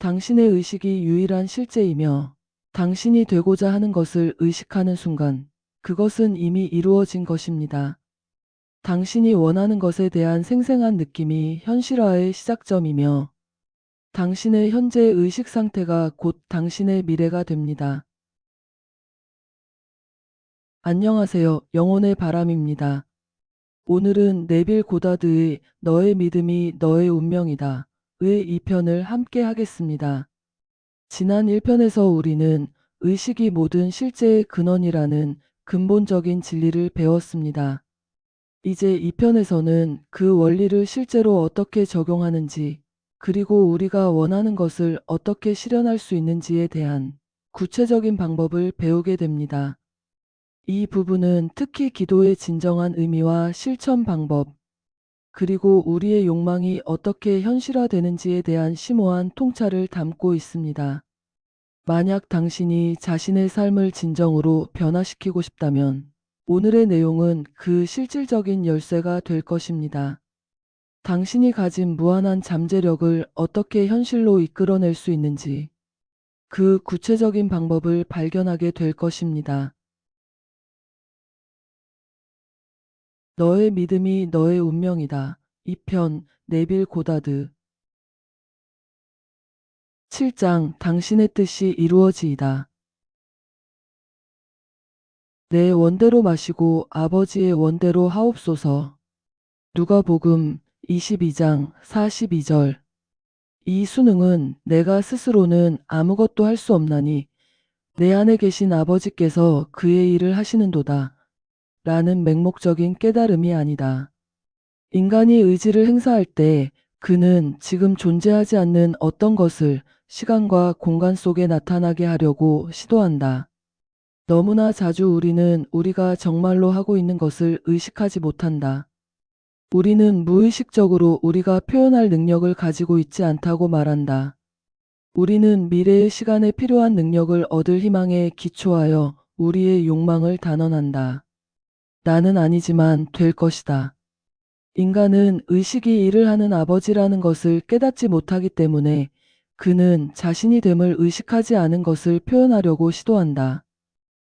당신의 의식이 유일한 실제이며 당신이 되고자 하는 것을 의식하는 순간 그것은 이미 이루어진 것입니다. 당신이 원하는 것에 대한 생생한 느낌이 현실화의 시작점이며 당신의 현재 의식 상태가 곧 당신의 미래가 됩니다. 안녕하세요. 영혼의 바람입니다. 오늘은 네빌 고다드의 너의 믿음이 너의 운명이다 의 2편을 함께 하겠습니다. 지난 1편에서 우리는 의식이 모든 실제의 근원이라는 근본적인 진리를 배웠습니다. 이제 2편에서는 그 원리를 실제로 어떻게 적용하는지, 그리고 우리가 원하는 것을 어떻게 실현할 수 있는지에 대한 구체적인 방법을 배우게 됩니다. 이 부분은 특히 기도의 진정한 의미와 실천 방법, 그리고 우리의 욕망이 어떻게 현실화되는지에 대한 심오한 통찰을 담고 있습니다. 만약 당신이 자신의 삶을 진정으로 변화시키고 싶다면 오늘의 내용은 그 실질적인 열쇠가 될 것입니다. 당신이 가진 무한한 잠재력을 어떻게 현실로 이끌어낼 수 있는지 그 구체적인 방법을 발견하게 될 것입니다. 너의 믿음이 너의 운명이다. 2편 네빌 고다드 7장 당신의 뜻이 이루어지이다. 내 원대로 마시고 아버지의 원대로 하옵소서. 누가복음 22장 42절. 이 수능은 내가 스스로는 아무것도 할 수 없나니 내 안에 계신 아버지께서 그의 일을 하시는도다 라는 맹목적인 깨달음이 아니다. 인간이 의지를 행사할 때 그는 지금 존재하지 않는 어떤 것을 시간과 공간 속에 나타나게 하려고 시도한다. 너무나 자주 우리는 우리가 정말로 하고 있는 것을 의식하지 못한다. 우리는 무의식적으로 우리가 표현할 능력을 가지고 있지 않다고 말한다. 우리는 미래의 시간에 필요한 능력을 얻을 희망에 기초하여 우리의 욕망을 단언한다. 나는 아니지만 될 것이다. 인간은 의식이 일을 하는 아버지라는 것을 깨닫지 못하기 때문에 그는 자신이 됨을 의식하지 않은 것을 표현하려고 시도한다.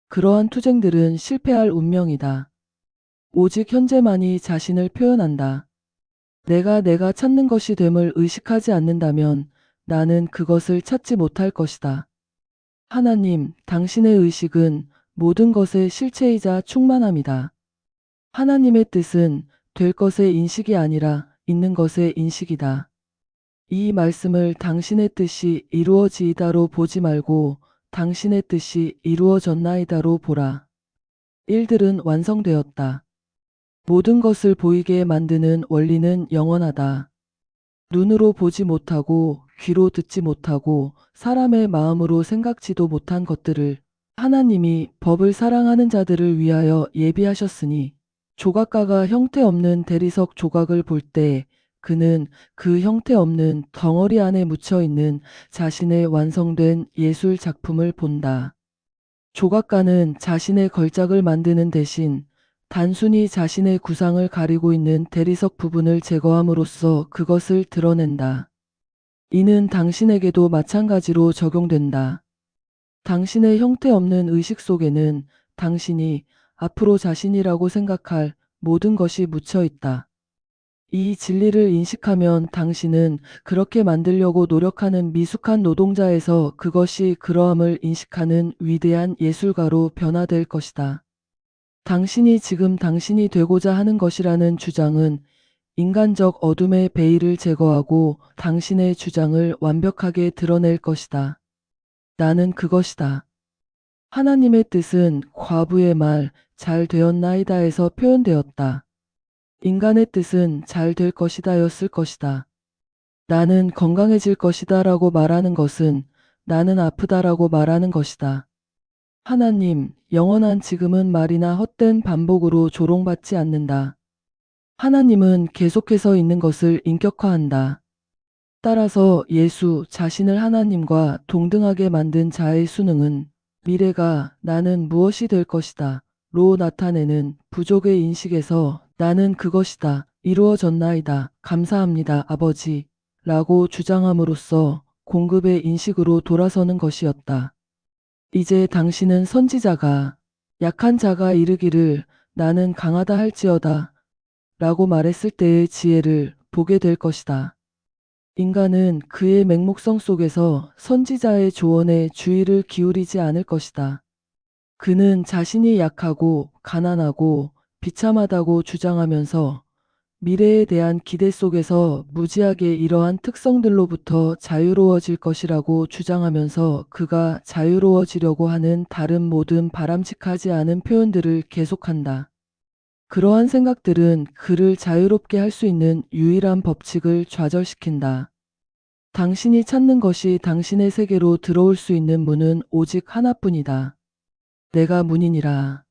그러한 투쟁들은 실패할 운명이다. 오직 현재만이 자신을 표현한다. 내가 찾는 것이 됨을 의식하지 않는다면 나는 그것을 찾지 못할 것이다. 하나님, 당신의 의식은 모든 것의 실체이자 충만함이다. 하나님의 뜻은 될 것의 인식이 아니라 있는 것의 인식이다. 이 말씀을 당신의 뜻이 이루어지이다로 보지 말고 당신의 뜻이 이루어졌나이다로 보라. 일들은 완성되었다. 모든 것을 보이게 만드는 원리는 영원하다. 눈으로 보지 못하고 귀로 듣지 못하고 사람의 마음으로 생각지도 못한 것들을 하나님이 법을 사랑하는 자들을 위하여 예비하셨으니 조각가가 형태없는 대리석 조각을 볼 때 그는 그 형태없는 덩어리 안에 묻혀있는 자신의 완성된 예술 작품을 본다. 조각가는 자신의 걸작을 만드는 대신 단순히 자신의 구상을 가리고 있는 대리석 부분을 제거함으로써 그것을 드러낸다. 이는 당신에게도 마찬가지로 적용된다. 당신의 형태없는 의식 속에는 당신이 앞으로 자신이라고 생각할 모든 것이 묻혀 있다. 이 진리를 인식하면 당신은 그렇게 만들려고 노력하는 미숙한 노동자에서 그것이 그러함을 인식하는 위대한 예술가로 변화될 것이다. 당신이 지금 당신이 되고자 하는 것이라는 주장은 인간적 어둠의 베일을 제거하고 당신의 주장을 완벽하게 드러낼 것이다. 나는 그것이다. 하나님의 뜻은 과부의 말, 잘 되었나이다에서 표현되었다. 인간의 뜻은 잘 될 것이다 였을 것이다. 나는 건강해질 것이다 라고 말하는 것은 나는 아프다라고 말하는 것이다. 하나님, 영원한 지금은 말이나 헛된 반복으로 조롱받지 않는다. 하나님은 계속해서 있는 것을 인격화한다. 따라서 예수 자신을 하나님과 동등하게 만든 자의 수능은 미래가 나는 무엇이 될 것이다 로 나타내는 부족의 인식에서 나는 그것이다. 이루어졌나이다. 감사합니다. 아버지. 라고 주장함으로써 공급의 인식으로 돌아서는 것이었다. 이제 당신은 선지자가 약한 자가 이르기를 나는 강하다 할지어다 라고 말했을 때의 지혜를 보게 될 것이다. 인간은 그의 맹목성 속에서 선지자의 조언에 주의를 기울이지 않을 것이다. 그는 자신이 약하고 가난하고 비참하다고 주장하면서 미래에 대한 기대 속에서 무지하게 이러한 특성들로부터 자유로워질 것이라고 주장하면서 그가 자유로워지려고 하는 다른 모든 바람직하지 않은 표현들을 계속한다. 그러한 생각들은 그를 자유롭게 할 수 있는 유일한 법칙을 좌절시킨다. 당신이 찾는 것이 당신의 세계로 들어올 수 있는 문은 오직 하나뿐이다. 내가 문이니라.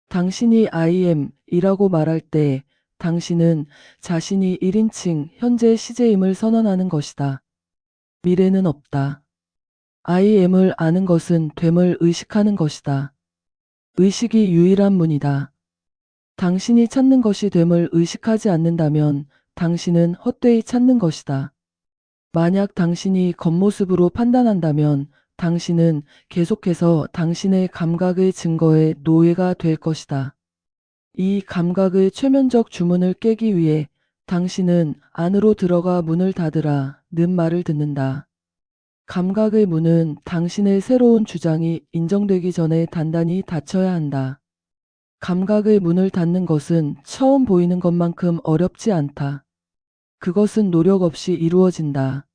당신이 I am 이라고 말할 때 당신은 자신이 1인칭 현재 시제임을 선언하는 것이다. 미래는 없다. I am을 아는 것은 됨을 의식하는 것이다. 의식이 유일한 문이다. 당신이 찾는 것이 됨을 의식하지 않는다면 당신은 헛되이 찾는 것이다. 만약 당신이 겉모습으로 판단한다면 당신은 계속해서 당신의 감각의 증거의 노예가 될 것이다. 이 감각의 최면적 주문을 깨기 위해 당신은 안으로 들어가 문을 닫으라 는 말을 듣는다. 감각의 문은 당신의 새로운 주장이 인정되기 전에 단단히 닫혀야 한다. 감각의 문을 닫는 것은 처음 보이는 것만큼 어렵지 않다. 그것은 노력 없이 이루어진다.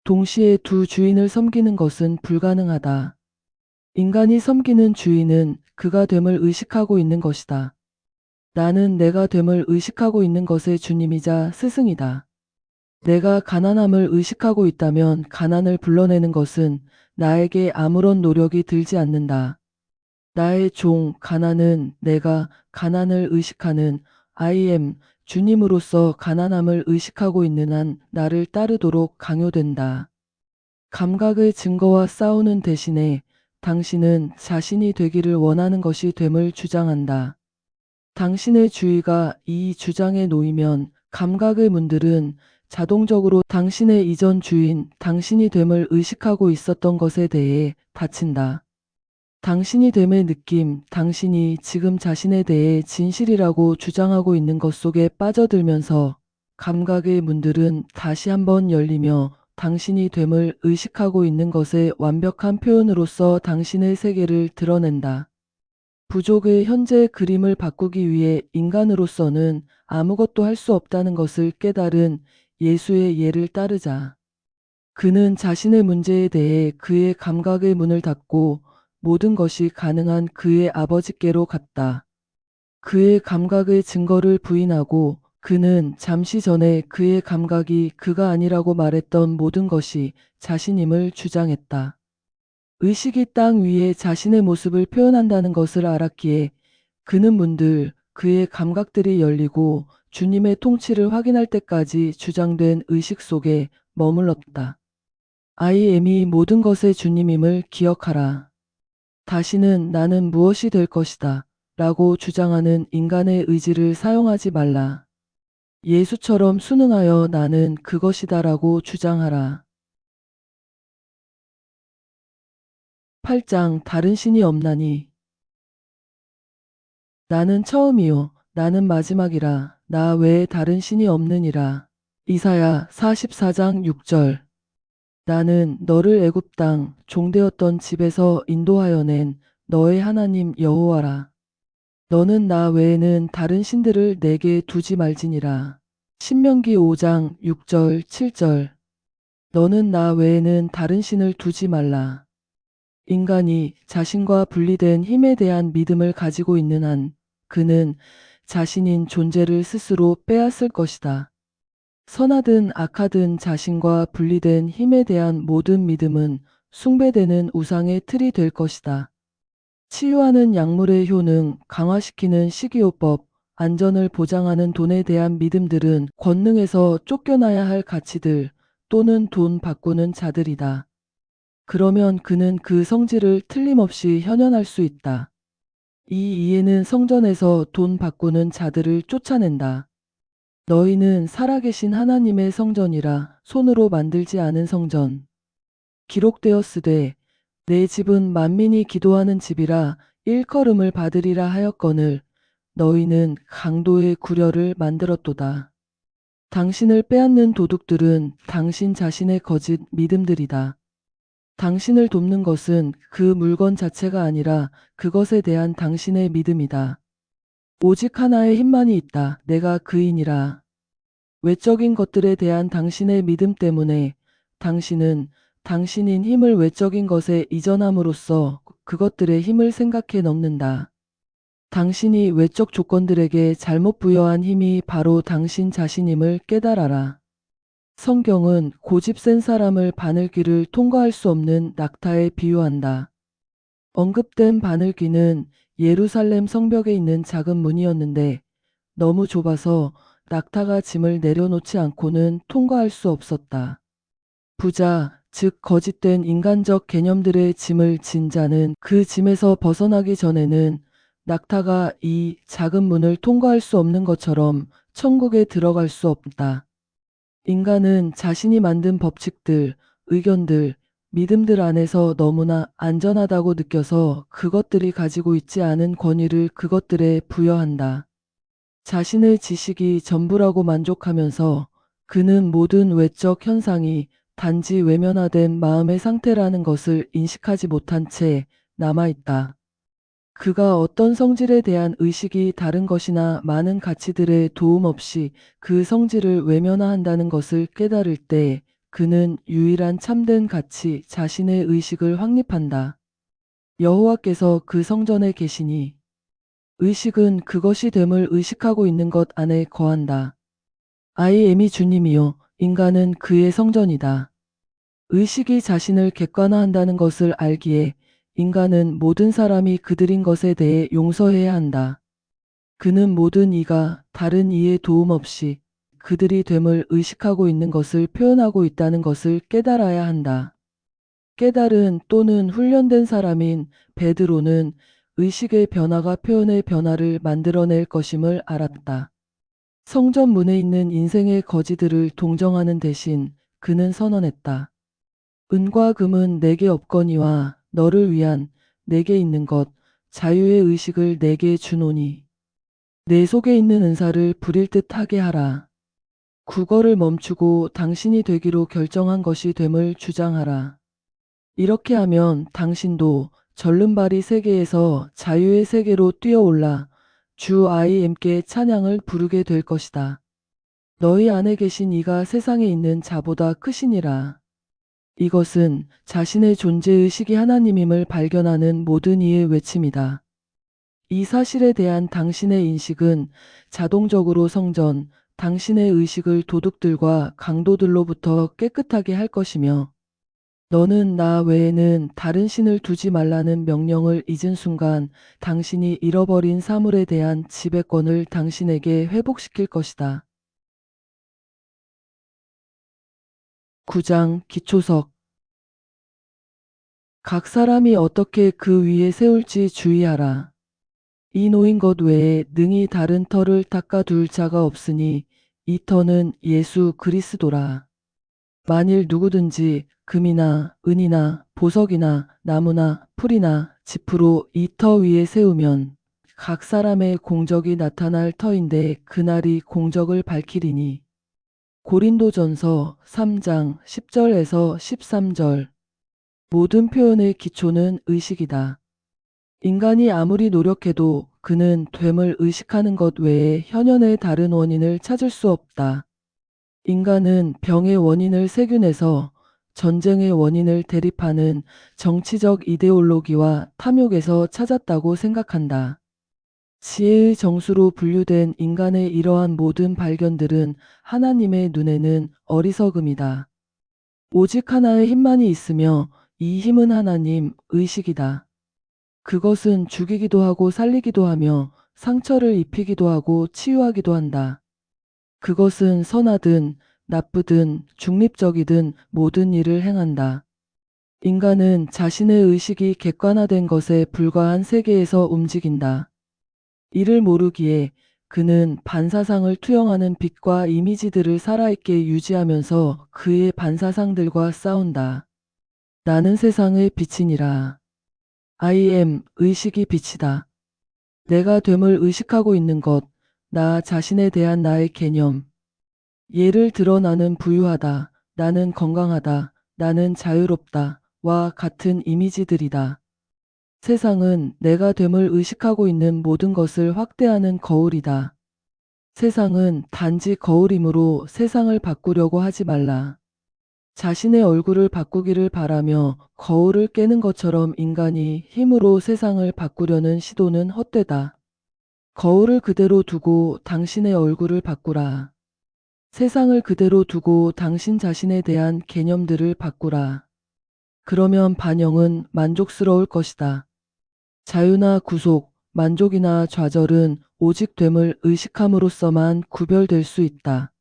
동시에 두 주인을 섬기는 것은 불가능하다. 인간이 섬기는 주인은 그가 됨을 의식하고 있는 것이다. 나는 내가 됨을 의식하고 있는 것의 주님이자 스승이다. 내가 가난함을 의식하고 있다면 가난을 불러내는 것은 나에게 아무런 노력이 들지 않는다. 나의 종 가난은 내가 가난을 의식하는 I am 주님으로서 가난함을 의식하고 있는 한 나를 따르도록 강요된다. 감각의 증거와 싸우는 대신에 당신은 자신이 되기를 원하는 것이 됨을 주장한다. 당신의 주의가 이 주장에 놓이면 감각의 문들은 자동적으로 당신의 이전 주인, 당신이 됨을 의식하고 있었던 것에 대해 닫힌다. 당신이 됨의 느낌, 당신이 지금 자신에 대해 진실이라고 주장하고 있는 것 속에 빠져들면서 감각의 문들은 다시 한번 열리며 당신이 됨을 의식하고 있는 것의 완벽한 표현으로서 당신의 세계를 드러낸다. 부족의 현재 그림을 바꾸기 위해 인간으로서는 아무것도 할 수 없다는 것을 깨달은 예수의 예를 따르자. 그는 자신의 문제에 대해 그의 감각의 문을 닫고 모든 것이 가능한 그의 아버지께로 갔다. 그의 감각의 증거를 부인하고 그는 잠시 전에 그의 감각이 그가 아니라고 말했던 모든 것이 자신임을 주장했다. 의식이 땅 위에 자신의 모습을 표현한다는 것을 알았기에 그는 문들 그의 감각들이 열리고 주님의 통치를 확인할 때까지 주장된 의식 속에 머물렀다. I am이 모든 것의 주님임을 기억하라. 다시는 나는 무엇이 될 것이다 라고 주장하는 인간의 의지를 사용하지 말라. 예수처럼 순응하여 나는 그것이다 라고 주장하라. 8장 다른 신이 없나니. 나는 처음이요 나는 마지막이라 나 외에 다른 신이 없느니라. 이사야 44장 6절. 나는 너를 애굽 땅 종되었던 집에서 인도하여 낸 너의 하나님 여호와라. 너는 나 외에는 다른 신들을 내게 두지 말지니라. 신명기 5장 6절 7절. 너는 나 외에는 다른 신을 두지 말라. 인간이 자신과 분리된 힘에 대한 믿음을 가지고 있는 한 그는 자신인 존재를 스스로 빼앗을 것이다. 선하든 악하든 자신과 분리된 힘에 대한 모든 믿음은 숭배되는 우상의 틀이 될 것이다. 치유하는 약물의 효능, 강화시키는 식이요법, 안전을 보장하는 돈에 대한 믿음들은 권능에서 쫓겨나야 할 가치들 또는 돈 바꾸는 자들이다. 그러면 그는 그 성질을 틀림없이 현현할 수 있다. 이 이해는 성전에서 돈 바꾸는 자들을 쫓아낸다. 너희는 살아계신 하나님의 성전이라 손으로 만들지 않은 성전. 기록되었으되 내 집은 만민이 기도하는 집이라 일컬음을 받으리라 하였거늘 너희는 강도의 구려를 만들었도다. 당신을 빼앗는 도둑들은 당신 자신의 거짓 믿음들이다. 당신을 돕는 것은 그 물건 자체가 아니라 그것에 대한 당신의 믿음이다. 오직 하나의 힘만이 있다. 내가 그이니라. 외적인 것들에 대한 당신의 믿음 때문에 당신은 당신인 힘을 외적인 것에 이전함으로써 그것들의 힘을 생각해 넘는다. 당신이 외적 조건들에게 잘못 부여한 힘이 바로 당신 자신임을 깨달아라. 성경은 고집 센 사람을 바늘길을 통과할 수 없는 낙타에 비유한다. 언급된 바늘귀는 예루살렘 성벽에 있는 작은 문이었는데 너무 좁아서 낙타가 짐을 내려놓지 않고는 통과할 수 없었다. 부자, 즉 거짓된 인간적 개념들의 짐을 진 자는 그 짐에서 벗어나기 전에는 낙타가 이 작은 문을 통과할 수 없는 것처럼 천국에 들어갈 수 없다. 인간은 자신이 만든 법칙들, 의견들, 믿음들 안에서 너무나 안전하다고 느껴서 그것들이 가지고 있지 않은 권위를 그것들에 부여한다. 자신의 지식이 전부라고 만족하면서 그는 모든 외적 현상이 단지 외면화된 마음의 상태라는 것을 인식하지 못한 채 남아있다. 그가 어떤 성질에 대한 의식이 다른 것이나 많은 가치들의 도움 없이 그 성질을 외면화한다는 것을 깨달을 때 그는 유일한 참된 가치 자신의 의식을 확립한다. 여호와께서 그 성전에 계시니 의식은 그것이 됨을 의식하고 있는 것 안에 거한다. I am이 주님이요 인간은 그의 성전이다. 의식이 자신을 객관화한다는 것을 알기에 인간은 모든 사람이 그들인 것에 대해 용서해야 한다. 그는 모든 이가 다른 이의 도움 없이 그들이 됨을 의식하고 있는 것을 표현하고 있다는 것을 깨달아야 한다. 깨달은 또는 훈련된 사람인 베드로는 의식의 변화가 표현의 변화를 만들어낼 것임을 알았다. 성전 문에 있는 인생의 거지들을 동정하는 대신 그는 선언했다. 은과 금은 내게 없거니와 너를 위한 내게 있는 것 자유의 의식을 내게 주노니 내 속에 있는 은사를 부릴 듯 하게 하라. 국어를 멈추고 당신이 되기로 결정한 것이 됨을 주장하라. 이렇게 하면 당신도 절름발이 세계에서 자유의 세계로 뛰어올라 주 I am께 찬양을 부르게 될 것이다. 너희 안에 계신 이가 세상에 있는 자보다 크시니라. 이것은 자신의 존재의식이 하나님임을 발견하는 모든 이의 외침이다. 이 사실에 대한 당신의 인식은 자동적으로 성전, 당신의 의식을 도둑들과 강도들로부터 깨끗하게 할 것이며 너는 나 외에는 다른 신을 두지 말라는 명령을 잊은 순간 당신이 잃어버린 사물에 대한 지배권을 당신에게 회복시킬 것이다. 9장 기초석 각 사람이 어떻게 그 위에 세울지 주의하라. 이 놓인 것 외에 능히 다른 터를 닦아둘 자가 없으니 이 터는 예수 그리스도라. 만일 누구든지 금이나 은이나 보석이나 나무나 풀이나 짚으로 이 터 위에 세우면 각 사람의 공적이 나타날 터인데 그날이 공적을 밝히리니. 고린도전서 3장 10절에서 13절 모든 표현의 기초는 의식이다. 인간이 아무리 노력해도 그는 됨을 의식하는 것 외에 현현의 다른 원인을 찾을 수 없다. 인간은 병의 원인을 세균에서 전쟁의 원인을 대립하는 정치적 이데올로기와 탐욕에서 찾았다고 생각한다. 지혜의 정수로 분류된 인간의 이러한 모든 발견들은 하나님의 눈에는 어리석음이다. 오직 하나의 힘만이 있으며 이 힘은 하나님, 의식이다. 그것은 죽이기도 하고 살리기도 하며 상처를 입히기도 하고 치유하기도 한다. 그것은 선하든 나쁘든 중립적이든 모든 일을 행한다. 인간은 자신의 의식이 객관화된 것에 불과한 세계에서 움직인다. 이를 모르기에 그는 반사상을 투영하는 빛과 이미지들을 살아있게 유지하면서 그의 반사상들과 싸운다. 나는 세상의 빛이니라. I am 의식이 빛이다. 내가 됨을 의식하고 있는 것, 나 자신에 대한 나의 개념. 예를 들어 나는 부유하다, 나는 건강하다, 나는 자유롭다, 와 같은 이미지들이다. 세상은 내가 됨을 의식하고 있는 모든 것을 확대하는 거울이다. 세상은 단지 거울이므로 세상을 바꾸려고 하지 말라. 자신의 얼굴을 바꾸기를 바라며 거울을 깨는 것처럼 인간이 힘으로 세상을 바꾸려는 시도는 헛되다. 거울을 그대로 두고 당신의 얼굴을 바꾸라. 세상을 그대로 두고 당신 자신에 대한 개념들을 바꾸라. 그러면 반영은 만족스러울 것이다. 자유나 구속, 만족이나 좌절은 오직 됨을 의식함으로써만 구별될 수 있다.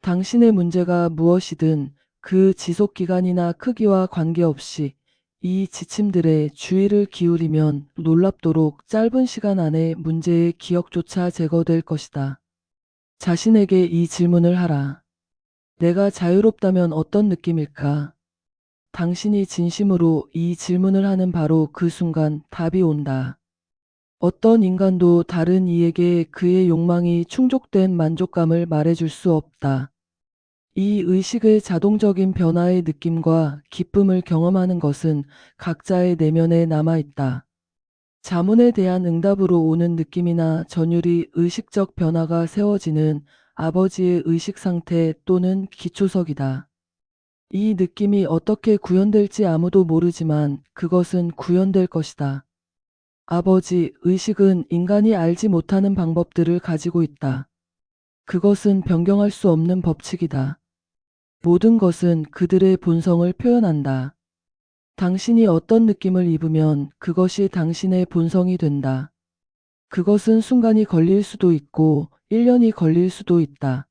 당신의 문제가 무엇이든 그 지속 기간이나 크기와 관계없이 이 지침들에 주의를 기울이면 놀랍도록 짧은 시간 안에 문제의 기억조차 제거될 것이다. 자신에게 이 질문을 하라. 내가 자유롭다면 어떤 느낌일까? 당신이 진심으로 이 질문을 하는 바로 그 순간 답이 온다. 어떤 인간도 다른 이에게 그의 욕망이 충족된 만족감을 말해줄 수 없다. 이 의식의 자동적인 변화의 느낌과 기쁨을 경험하는 것은 각자의 내면에 남아있다. 자문에 대한 응답으로 오는 느낌이나 전율이 의식적 변화가 세워지는 아버지의 의식 상태 또는 기초석이다. 이 느낌이 어떻게 구현될지 아무도 모르지만 그것은 구현될 것이다. 아버지 의식은 인간이 알지 못하는 방법들을 가지고 있다. 그것은 변경할 수 없는 법칙이다. 모든 것은 그들의 본성을 표현한다. 당신이 어떤 느낌을 입으면 그것이 당신의 본성이 된다. 그것은 순간이 걸릴 수도 있고 1년이 걸릴 수도 있다.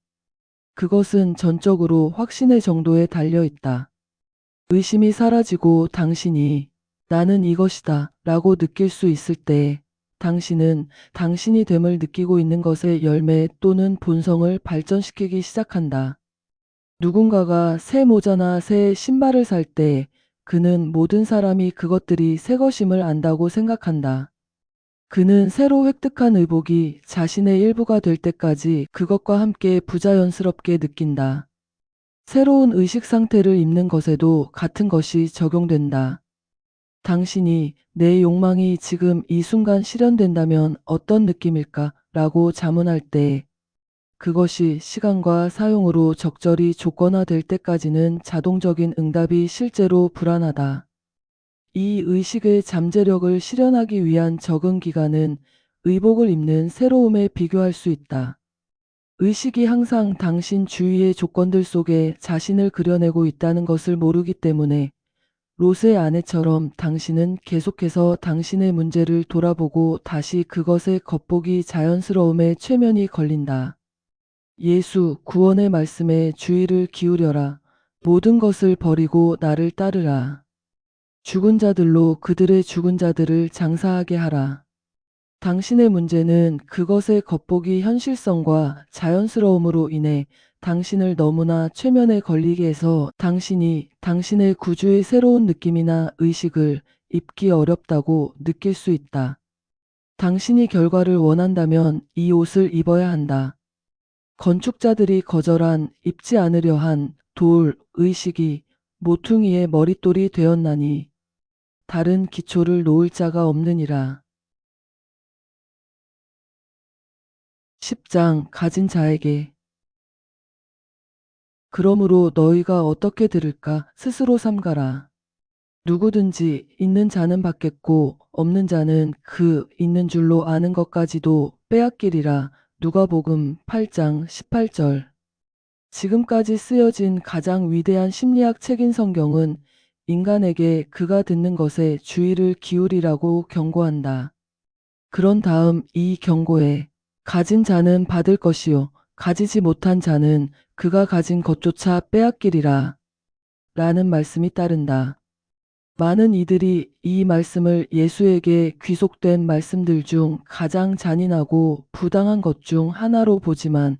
그것은 전적으로 확신의 정도에 달려 있다. 의심이 사라지고 당신이 나는 이것이다 라고 느낄 수 있을 때 당신은 당신이 됨을 느끼고 있는 것의 열매 또는 본성을 발전시키기 시작한다. 누군가가 새 모자나 새 신발을 살 때 그는 모든 사람이 그것들이 새 것임을 안다고 생각한다. 그는 새로 획득한 의복이 자신의 일부가 될 때까지 그것과 함께 부자연스럽게 느낀다. 새로운 의식 상태를 입는 것에도 같은 것이 적용된다. 당신이 내 욕망이 지금 이 순간 실현된다면 어떤 느낌일까? 라고 자문할 때 그것이 시간과 사용으로 적절히 조건화될 때까지는 자동적인 응답이 실제로 불안하다. 이 의식의 잠재력을 실현하기 위한 적응 기간은 의복을 입는 새로움에 비교할 수 있다. 의식이 항상 당신 주위의 조건들 속에 자신을 그려내고 있다는 것을 모르기 때문에 롯의 아내처럼 당신은 계속해서 당신의 문제를 돌아보고 다시 그것의 겉보기 자연스러움에 최면이 걸린다. 예수 구원의 말씀에 주의를 기울여라. 모든 것을 버리고 나를 따르라. 죽은 자들로 그들의 죽은 자들을 장사하게 하라. 당신의 문제는 그것의 겉보기 현실성과 자연스러움으로 인해 당신을 너무나 최면에 걸리게 해서 당신이 당신의 구주의 새로운 느낌이나 의식을 입기 어렵다고 느낄 수 있다. 당신이 결과를 원한다면 이 옷을 입어야 한다. 건축자들이 거절한 입지 않으려 한 돌 의식이 모퉁이의 머릿돌이 되었나니 다른 기초를 놓을 자가 없느니라. 10장 가진 자에게 그러므로 너희가 어떻게 들을까 스스로 삼가라. 누구든지 있는 자는 받겠고 없는 자는 그 있는 줄로 아는 것까지도 빼앗기리라. 누가복음 8장 18절. 지금까지 쓰여진 가장 위대한 심리학 책인 성경은 인간에게 그가 듣는 것에 주의를 기울이라고 경고한다. 그런 다음 이 경고에 가진 자는 받을 것이요 가지지 못한 자는 그가 가진 것조차 빼앗기리라 라는 말씀이 따른다. 많은 이들이 이 말씀을 예수에게 귀속된 말씀들 중 가장 잔인하고 부당한 것 중 하나로 보지만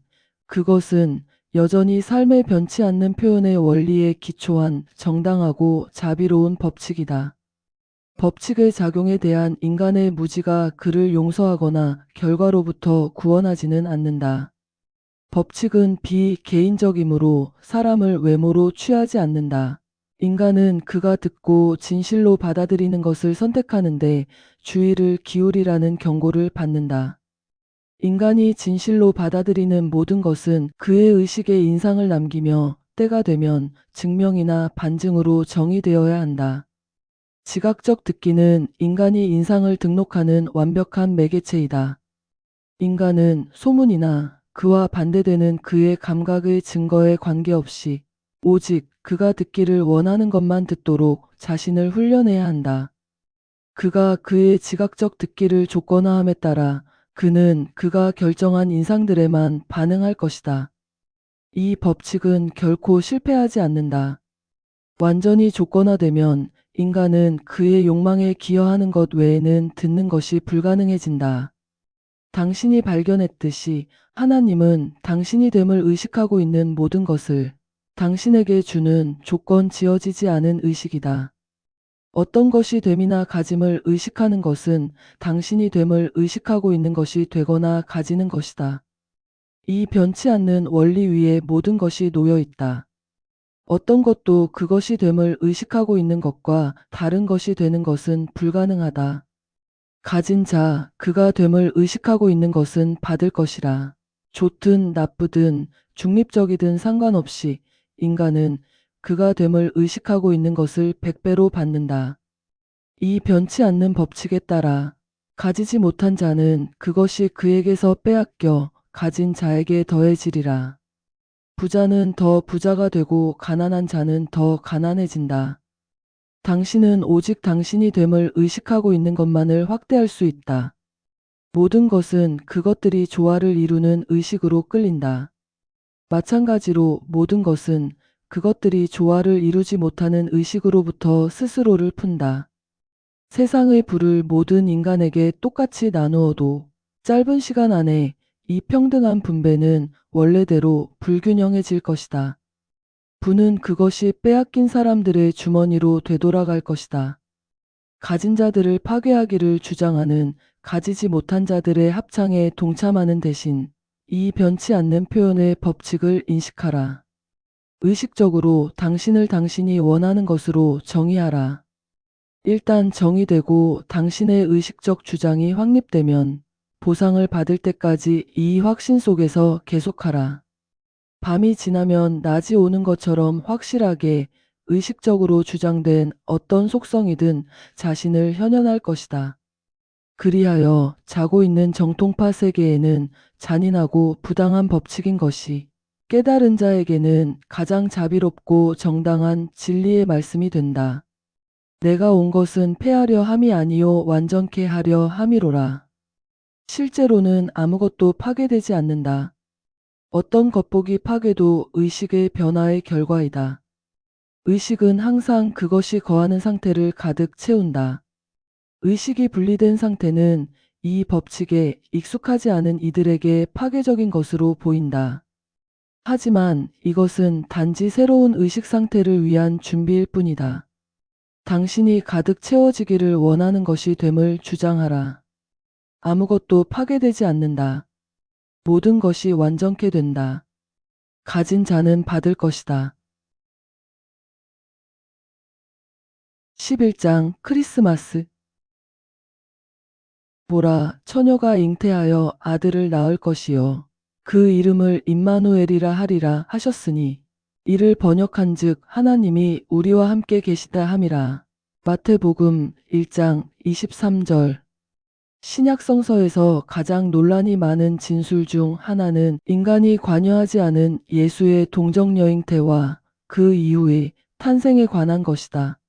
그것은 여전히 삶에 변치 않는 표현의 원리에 기초한 정당하고 자비로운 법칙이다. 법칙의 작용에 대한 인간의 무지가 그를 용서하거나 결과로부터 구원하지는 않는다. 법칙은 비개인적이므로 사람을 외모로 취하지 않는다. 인간은 그가 듣고 진실로 받아들이는 것을 선택하는데 주의를 기울이라는 경고를 받는다. 인간이 진실로 받아들이는 모든 것은 그의 의식에 인상을 남기며 때가 되면 증명이나 반증으로 정의되어야 한다. 지각적 듣기는 인간이 인상을 등록하는 완벽한 매개체이다. 인간은 소문이나 그와 반대되는 그의 감각의 증거에 관계없이 오직 그가 듣기를 원하는 것만 듣도록 자신을 훈련해야 한다. 그가 그의 지각적 듣기를 조건화함에 따라 그는 그가 결정한 인상들에만 반응할 것이다. 이 법칙은 결코 실패하지 않는다. 완전히 조건화되면 인간은 그의 욕망에 기여하는 것 외에는 듣는 것이 불가능해진다. 당신이 발견했듯이 하나님은 당신이 됨을 의식하고 있는 모든 것을 당신에게 주는 조건 지어지지 않은 의식이다. 어떤 것이 됨이나 가짐을 의식하는 것은 당신이 됨을 의식하고 있는 것이 되거나 가지는 것이다. 이 변치 않는 원리 위에 모든 것이 놓여 있다. 어떤 것도 그것이 됨을 의식하고 있는 것과 다른 것이 되는 것은 불가능하다. 가진 자, 그가 됨을 의식하고 있는 것은 받을 것이라. 좋든 나쁘든 중립적이든 상관없이 인간은 그가 됨을 의식하고 있는 것을 100배로 받는다. 이 변치 않는 법칙에 따라 가지지 못한 자는 그것이 그에게서 빼앗겨 가진 자에게 더해지리라. 부자는 더 부자가 되고 가난한 자는 더 가난해진다. 당신은 오직 당신이 됨을 의식하고 있는 것만을 확대할 수 있다. 모든 것은 그것들이 조화를 이루는 의식으로 끌린다. 마찬가지로 모든 것은 그것들이 조화를 이루지 못하는 의식으로부터 스스로를 푼다. 세상의 부를 모든 인간에게 똑같이 나누어도 짧은 시간 안에 이 평등한 분배는 원래대로 불균형해질 것이다. 부는 그것이 빼앗긴 사람들의 주머니로 되돌아갈 것이다. 가진 자들을 파괴하기를 주장하는 가지지 못한 자들의 합창에 동참하는 대신 이 변치 않는 표현의 법칙을 인식하라. 의식적으로 당신을 당신이 원하는 것으로 정의하라. 일단 정의되고 당신의 의식적 주장이 확립되면 보상을 받을 때까지 이 확신 속에서 계속하라. 밤이 지나면 낮이 오는 것처럼 확실하게 의식적으로 주장된 어떤 속성이든 자신을 현현할 것이다. 그리하여 자고 있는 정통파 세계에는 잔인하고 부당한 법칙인 것이 깨달은 자에게는 가장 자비롭고 정당한 진리의 말씀이 된다. 내가 온 것은 패하려 함이 아니요 완전케 하려 함이로라. 실제로는 아무것도 파괴되지 않는다. 어떤 겉보기 파괴도 의식의 변화의 결과이다. 의식은 항상 그것이 거하는 상태를 가득 채운다. 의식이 분리된 상태는 이 법칙에 익숙하지 않은 이들에게 파괴적인 것으로 보인다. 하지만 이것은 단지 새로운 의식 상태를 위한 준비일 뿐이다. 당신이 가득 채워지기를 원하는 것이 됨을 주장하라. 아무것도 파괴되지 않는다. 모든 것이 완전케 된다. 가진 자는 받을 것이다. 11장 크리스마스. 보라, 처녀가 잉태하여 아들을 낳을 것이요. 그 이름을 임마누엘이라 하리라 하셨으니 이를 번역한즉 하나님이 우리와 함께 계시다 함이라. 마태복음 1장 23절. 신약 성서에서 가장 논란이 많은 진술 중 하나는 인간이 관여하지 않은 예수의 동정녀 잉태와 그 이후의 탄생에 관한 것이다.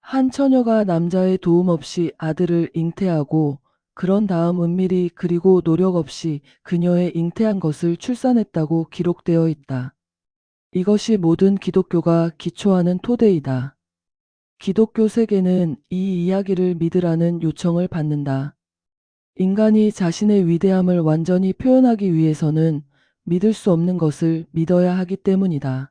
한 처녀가 남자의 도움 없이 아들을 잉태하고 그런 다음 은밀히 그리고 노력 없이 그녀의 잉태한 것을 출산했다고 기록되어 있다. 이것이 모든 기독교가 기초하는 토대이다. 기독교 세계는 이 이야기를 믿으라는 요청을 받는다. 인간이 자신의 위대함을 완전히 표현하기 위해서는 믿을 수 없는 것을 믿어야 하기 때문이다.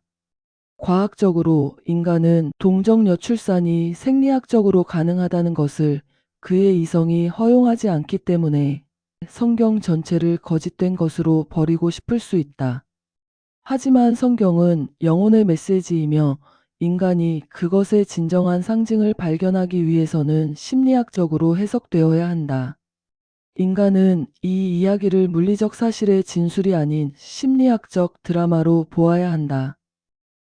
과학적으로 인간은 동정녀 출산이 생리학적으로 가능하다는 것을 그의 이성이 허용하지 않기 때문에 성경 전체를 거짓된 것으로 버리고 싶을 수 있다. 하지만 성경은 영혼의 메시지이며 인간이 그것의 진정한 상징을 발견하기 위해서는 심리학적으로 해석되어야 한다. 인간은 이 이야기를 물리적 사실의 진술이 아닌 심리학적 드라마로 보아야 한다.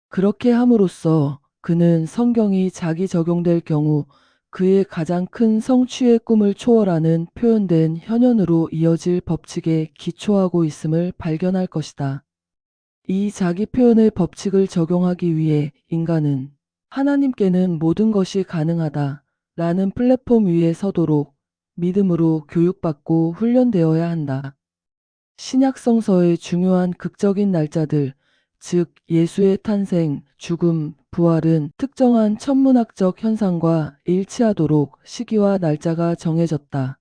그렇게 함으로써 그는 성경이 자기 적용될 경우 그의 가장 큰 성취의 꿈을 초월하는 표현된 현현으로 이어질 법칙에 기초하고 있음을 발견할 것이다. 이 자기 표현의 법칙을 적용하기 위해 인간은 하나님께는 모든 것이 가능하다 라는 플랫폼 위에 서도록 믿음으로 교육받고 훈련되어야 한다. 신약 성서의 중요한 극적인 날짜들, 즉 예수의 탄생, 죽음, 부활은 특정한 천문학적 현상과 일치하도록 시기와 날짜가 정해졌다.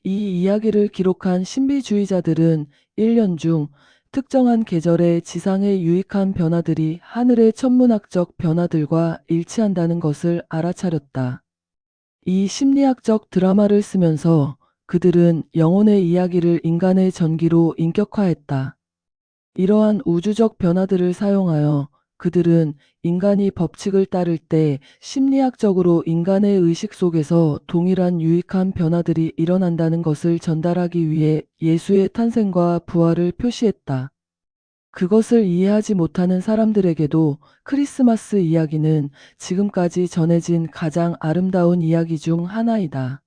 이 이야기를 기록한 신비주의자들은 1년 중 특정한 계절의 지상의 유익한 변화들이 하늘의 천문학적 변화들과 일치한다는 것을 알아차렸다. 이 심리학적 드라마를 쓰면서 그들은 영혼의 이야기를 인간의 전기로 인격화했다. 이러한 우주적 변화들을 사용하여 그들은 인간이 법칙을 따를 때 심리학적으로 인간의 의식 속에서 동일한 유익한 변화들이 일어난다는 것을 전달하기 위해 예수의 탄생과 부활을 표시했다. 그것을 이해하지 못하는 사람들에게도 크리스마스 이야기는 지금까지 전해진 가장 아름다운 이야기 중 하나이다.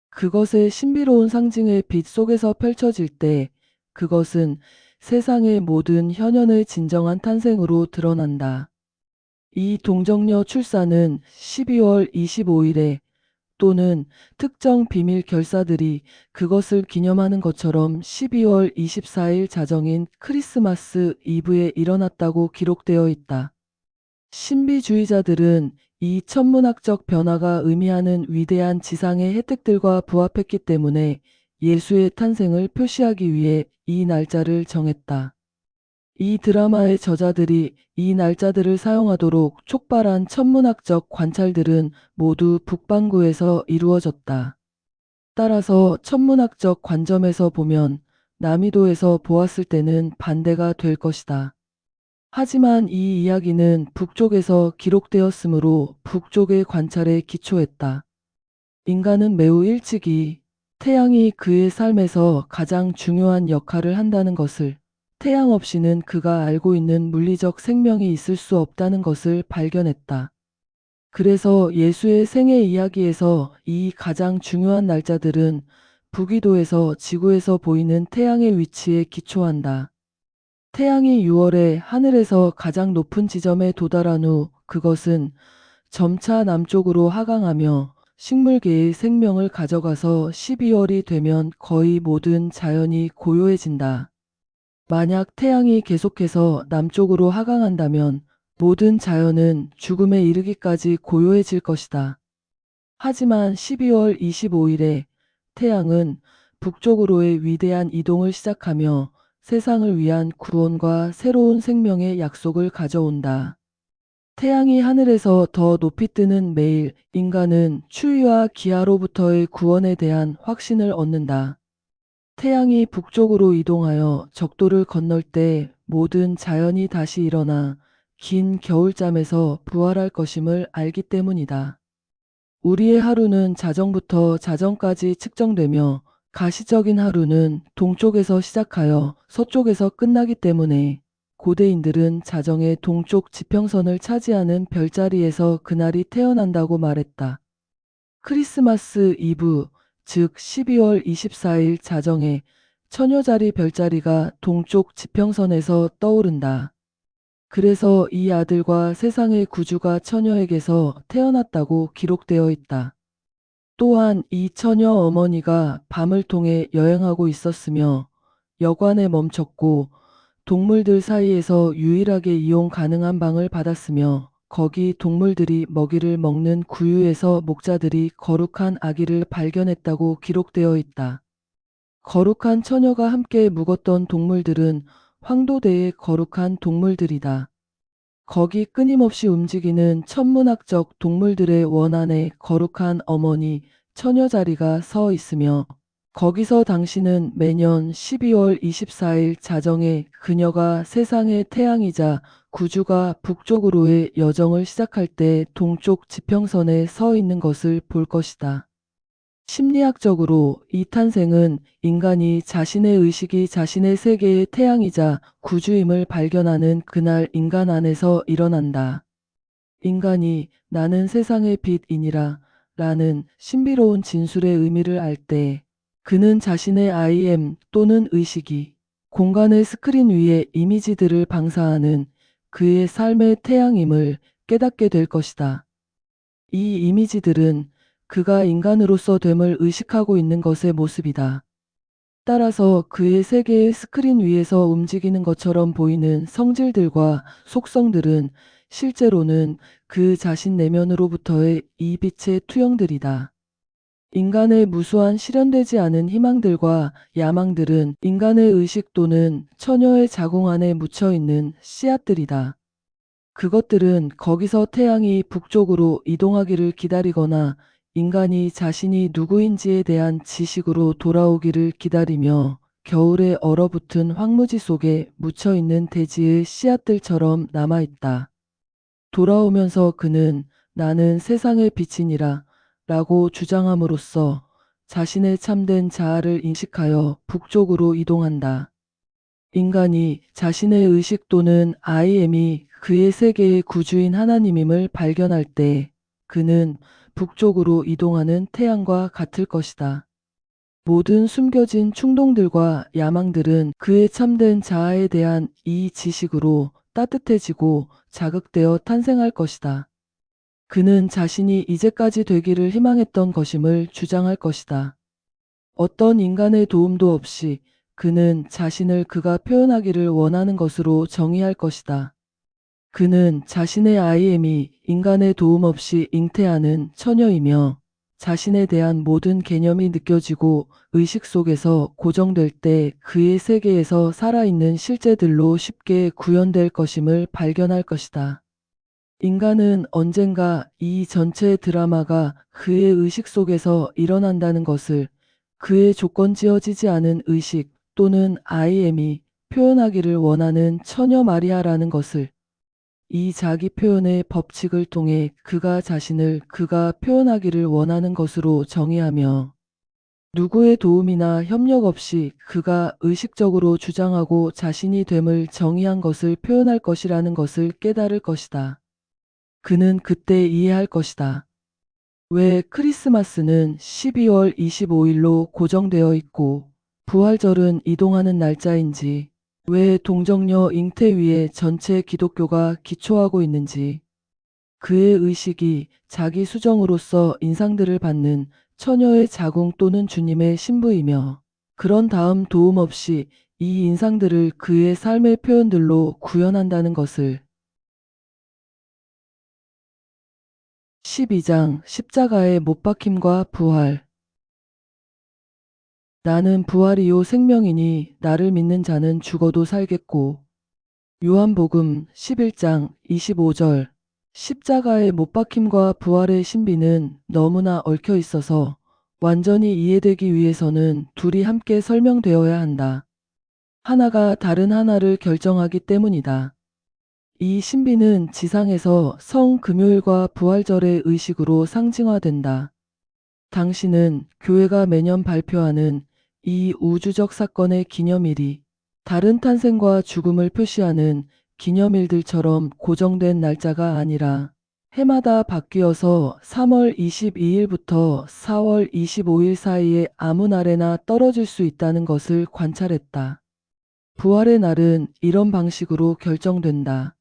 그것의 신비로운 상징의 빛 속에서 펼쳐질 때 그것은 세상의 모든 현현의 진정한 탄생으로 드러난다. 이 동정녀 출산은 12월 25일에 또는 특정 비밀 결사들이 그것을 기념하는 것처럼 12월 24일 자정인 크리스마스 이브에 일어났다고 기록되어 있다. 신비주의자들은 이 천문학적 변화가 의미하는 위대한 지상의 혜택들과 부합했기 때문에 예수의 탄생을 표시하기 위해 이 날짜를 정했다. 이 드라마의 저자들이 이 날짜들을 사용하도록 촉발한 천문학적 관찰들은 모두 북반구에서 이루어졌다. 따라서 천문학적 관점에서 보면 남이도에서 보았을 때는 반대가 될 것이다. 하지만 이 이야기는 북쪽에서 기록되었으므로 북쪽의 관찰에 기초했다. 인간은 매우 일찍이 태양이 그의 삶에서 가장 중요한 역할을 한다는 것을, 태양 없이는 그가 알고 있는 물리적 생명이 있을 수 없다는 것을 발견했다. 그래서 예수의 생애 이야기에서 이 가장 중요한 날짜들은 북위도에서 지구에서 보이는 태양의 위치에 기초한다. 태양이 6월에 하늘에서 가장 높은 지점에 도달한 후 그것은 점차 남쪽으로 하강하며 식물계의 생명을 가져가서 12월이 되면 거의 모든 자연이 고요해진다. 만약 태양이 계속해서 남쪽으로 하강한다면 모든 자연은 죽음에 이르기까지 고요해질 것이다. 하지만 12월 25일에 태양은 북쪽으로의 위대한 이동을 시작하며 세상을 위한 구원과 새로운 생명의 약속을 가져온다. 태양이 하늘에서 더 높이 뜨는 매일 인간은 추위와 기아로부터의 구원에 대한 확신을 얻는다. 태양이 북쪽으로 이동하여 적도를 건널 때 모든 자연이 다시 일어나 긴 겨울잠에서 부활할 것임을 알기 때문이다. 우리의 하루는 자정부터 자정까지 측정되며 가시적인 하루는 동쪽에서 시작하여 서쪽에서 끝나기 때문에 고대인들은 자정의 동쪽 지평선을 차지하는 별자리에서 그날이 태어난다고 말했다. 크리스마스 이브, 즉 12월 24일 자정에 처녀자리 별자리가 동쪽 지평선에서 떠오른다. 그래서 이 아들과 세상의 구주가 처녀에게서 태어났다고 기록되어 있다. 또한 이 처녀 어머니가 밤을 통해 여행하고 있었으며 여관에 멈췄고 동물들 사이에서 유일하게 이용 가능한 방을 받았으며 거기 동물들이 먹이를 먹는 구유에서 목자들이 거룩한 아기를 발견했다고 기록되어 있다. 거룩한 처녀가 함께 묵었던 동물들은 황도대의 거룩한 동물들이다. 거기 끊임없이 움직이는 천문학적 동물들의 원안에 거룩한 어머니 처녀 자리가 서 있으며 거기서 당신은 매년 12월 24일 자정에 그녀가 세상의 태양이자 구주가 북쪽으로의 여정을 시작할 때 동쪽 지평선에 서 있는 것을 볼 것이다. 심리학적으로 이 탄생은 인간이 자신의 의식이 자신의 세계의 태양이자 구주임을 발견하는 그날 인간 안에서 일어난다. 인간이 나는 세상의 빛이니라 라는 신비로운 진술의 의미를 알 때 그는 자신의 I am 또는 의식이 공간의 스크린 위에 이미지들을 방사하는 그의 삶의 태양임을 깨닫게 될 것이다. 이 이미지들은 그가 인간으로서 됨을 의식하고 있는 것의 모습이다. 따라서 그의 세계의 스크린 위에서 움직이는 것처럼 보이는 성질들과 속성들은 실제로는 그 자신 내면으로부터의 이 빛의 투영들이다. 인간의 무수한 실현되지 않은 희망들과 야망들은 인간의 의식 또는 처녀의 자궁 안에 묻혀 있는 씨앗들이다. 그것들은 거기서 태양이 북쪽으로 이동하기를 기다리거나 인간이 자신이 누구인지에 대한 지식으로 돌아오기를 기다리며 겨울에 얼어붙은 황무지 속에 묻혀있는 대지의 씨앗들처럼 남아있다. 돌아오면서 그는 나는 세상의 빛이니라 라고 주장함으로써 자신의 참된 자아를 인식하여 북쪽으로 이동한다. 인간이 자신의 의식 또는 I am이 그의 세계의 구주인 하나님임을 발견할 때 그는 북쪽으로 이동하는 태양과 같을 것이다. 모든 숨겨진 충동들과 야망들은 그의 참된 자아에 대한 이 지식으로 따뜻해지고 자극되어 탄생할 것이다. 그는 자신이 이제까지 되기를 희망했던 것임을 주장할 것이다. 어떤 인간의 도움도 없이 그는 자신을 그가 표현하기를 원하는 것으로 정의할 것이다. 그는 자신의 I am이 인간의 도움 없이 잉태하는 처녀이며 자신에 대한 모든 개념이 느껴지고 의식 속에서 고정될 때 그의 세계에서 살아있는 실제들로 쉽게 구현될 것임을 발견할 것이다. 인간은 언젠가 이 전체 드라마가 그의 의식 속에서 일어난다는 것을 그의 조건지어지지 않은 의식 또는 I am이 표현하기를 원하는 처녀 마리아라는 것을 이 자기 표현의 법칙을 통해 그가 자신을 그가 표현하기를 원하는 것으로 정의하며 누구의 도움이나 협력 없이 그가 의식적으로 주장하고 자신이 됨을 정의한 것을 표현할 것이라는 것을 깨달을 것이다. 그는 그때 이해할 것이다. 왜 크리스마스는 12월 25일로 고정되어 있고 부활절은 이동하는 날짜인지, 왜 동정녀 잉태 위에 전체 기독교가 기초하고 있는지, 그의 의식이 자기 수정으로서 인상들을 받는 처녀의 자궁 또는 주님의 신부이며 그런 다음 도움 없이 이 인상들을 그의 삶의 표현들로 구현한다는 것을 12장 십자가의 못 박힘과 부활. 나는 부활이요 생명이니 나를 믿는 자는 죽어도 살겠고. 요한복음 11장 25절. 십자가의 못 박힘과 부활의 신비는 너무나 얽혀 있어서 완전히 이해되기 위해서는 둘이 함께 설명되어야 한다. 하나가 다른 하나를 결정하기 때문이다. 이 신비는 지상에서 성금요일과 부활절의 의식으로 상징화된다. 당신은 교회가 매년 발표하는 이 우주적 사건의 기념일이 다른 탄생과 죽음을 표시하는 기념일들처럼 고정된 날짜가 아니라 해마다 바뀌어서 3월 22일부터 4월 25일 사이에 아무 날에나 떨어질 수 있다는 것을 관찰했다. 부활의 날은 이런 방식으로 결정된다.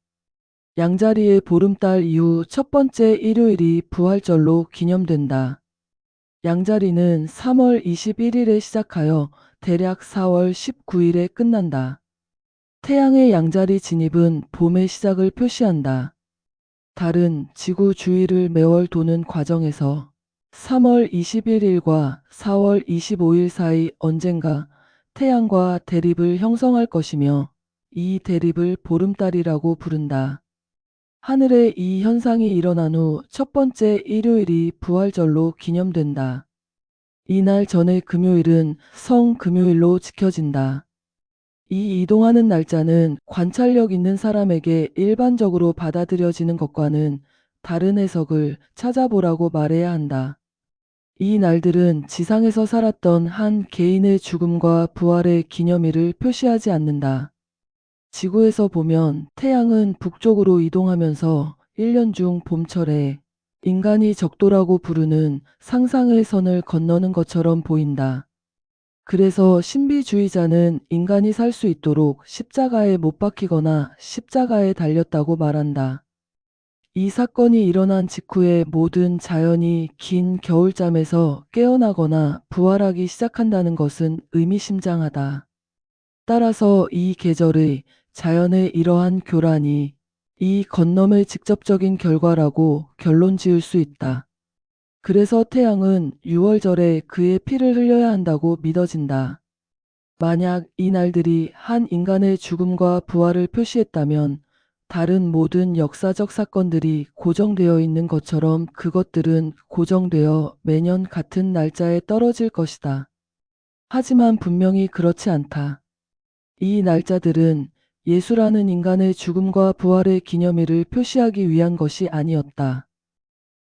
양자리의 보름달 이후 첫 번째 일요일이 부활절로 기념된다. 양자리는 3월 21일에 시작하여 대략 4월 19일에 끝난다. 태양의 양자리 진입은 봄의 시작을 표시한다. 달은 지구 주위를 매월 도는 과정에서 3월 21일과 4월 25일 사이 언젠가 태양과 대립을 형성할 것이며 이 대립을 보름달이라고 부른다. 하늘에 이 현상이 일어난 후 첫 번째 일요일이 부활절로 기념된다. 이날 전의 금요일은 성금요일로 지켜진다. 이 이동하는 날짜는 관찰력 있는 사람에게 일반적으로 받아들여지는 것과는 다른 해석을 찾아보라고 말해야 한다. 이 날들은 지상에서 살았던 한 개인의 죽음과 부활의 기념일을 표시하지 않는다. 지구에서 보면 태양은 북쪽으로 이동하면서 1년 중 봄철에 인간이 적도라고 부르는 상상의 선을 건너는 것처럼 보인다. 그래서 신비주의자는 인간이 살 수 있도록 십자가에 못 박히거나 십자가에 달렸다고 말한다. 이 사건이 일어난 직후에 모든 자연이 긴 겨울잠에서 깨어나거나 부활하기 시작한다는 것은 의미심장하다. 따라서 이 계절의 자연의 이러한 교란이 이 건넘의 직접적인 결과라고 결론 지을 수 있다. 그래서 태양은 6월절에 그의 피를 흘려야 한다고 믿어진다. 만약 이 날들이 한 인간의 죽음과 부활을 표시했다면 다른 모든 역사적 사건들이 고정되어 있는 것처럼 그것들은 고정되어 매년 같은 날짜에 떨어질 것이다. 하지만 분명히 그렇지 않다. 이 날짜들은 예수라는 인간의 죽음과 부활의 기념일을 표시하기 위한 것이 아니었다.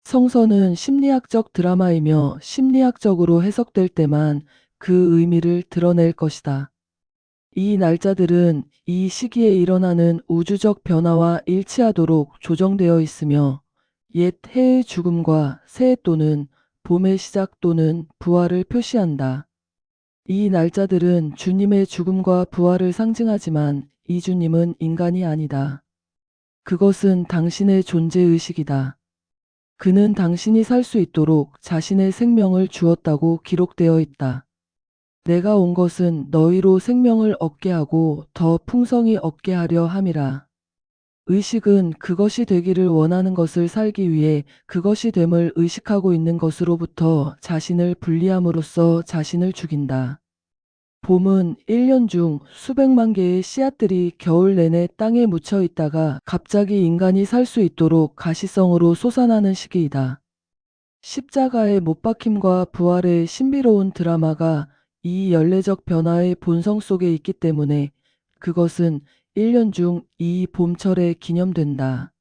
성서는 심리학적 드라마이며 심리학적으로 해석될 때만 그 의미를 드러낼 것이다. 이 날짜들은 이 시기에 일어나는 우주적 변화와 일치하도록 조정되어 있으며 옛 해의 죽음과 새해 또는 봄의 시작 또는 부활을 표시한다. 이 날짜들은 주님의 죽음과 부활을 상징하지만 이 주님은 인간이 아니다. 그것은 당신의 존재의식이다. 그는 당신이 살 수 있도록 자신의 생명을 주었다고 기록되어 있다. 내가 온 것은 너희로 생명을 얻게 하고 더 풍성히 얻게 하려 함이라. 의식은 그것이 되기를 원하는 것을 살기 위해 그것이 됨을 의식하고 있는 것으로부터 자신을 분리함으로써 자신을 죽인다. 봄은 1년 중 수백만 개의 씨앗들이 겨울 내내 땅에 묻혀 있다가 갑자기 인간이 살 수 있도록 가시성으로 솟아나는 시기이다. 십자가의 못 박힘과 부활의 신비로운 드라마가 이 연례적 변화의 본성 속에 있기 때문에 그것은 1년 중 이 봄철에 기념된다.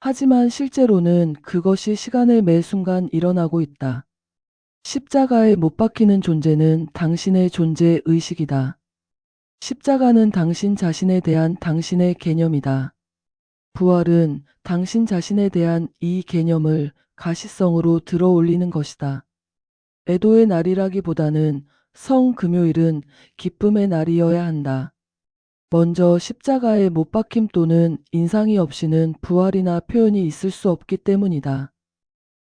하지만 실제로는 그것이 시간의 매 순간 일어나고 있다. 십자가에 못 박히는 존재는 당신의 존재 의식이다. 십자가는 당신 자신에 대한 당신의 개념이다. 부활은 당신 자신에 대한 이 개념을 가시성으로 들어 올리는 것이다. 애도의 날이라기보다는 성금요일은 기쁨의 날이어야 한다. 먼저 십자가에 못 박힘 또는 인상이 없이는 부활이나 표현이 있을 수 없기 때문이다.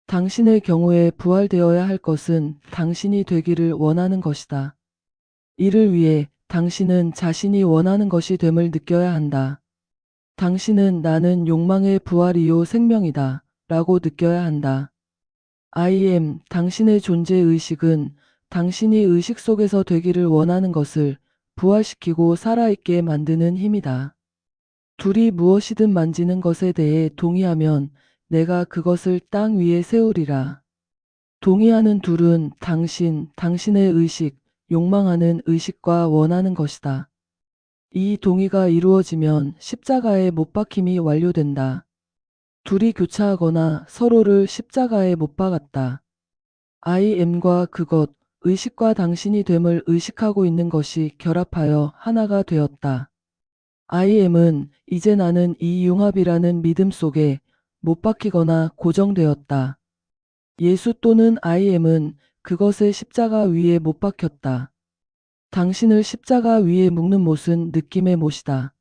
당신의 경우에 부활되어야 할 것은 당신이 되기를 원하는 것이다. 이를 위해 당신은 자신이 원하는 것이 됨을 느껴야 한다. 당신은 나는 욕망의 부활이요 생명이다 라고 느껴야 한다. I am 당신의 존재 의식은 당신이 의식 속에서 되기를 원하는 것을 부활시키고 살아있게 만드는 힘이다. 둘이 무엇이든 만지는 것에 대해 동의하면 내가 그것을 땅 위에 세우리라. 동의하는 둘은 당신의 의식, 욕망하는 의식과 원하는 것이다. 이 동의가 이루어지면 십자가에 못 박힘이 완료된다. 둘이 교차하거나 서로를 십자가에 못 박았다. I am과 그것, 의식과 당신이 됨을 의식하고 있는 것이 결합하여 하나가 되었다. I am은 이제 나는 이 융합이라는 믿음 속에 못 박히거나 고정되었다. 예수 또는 I am은 그것의 십자가 위에 못 박혔다. 당신을 십자가 위에 묶는 못은 느낌의 못이다.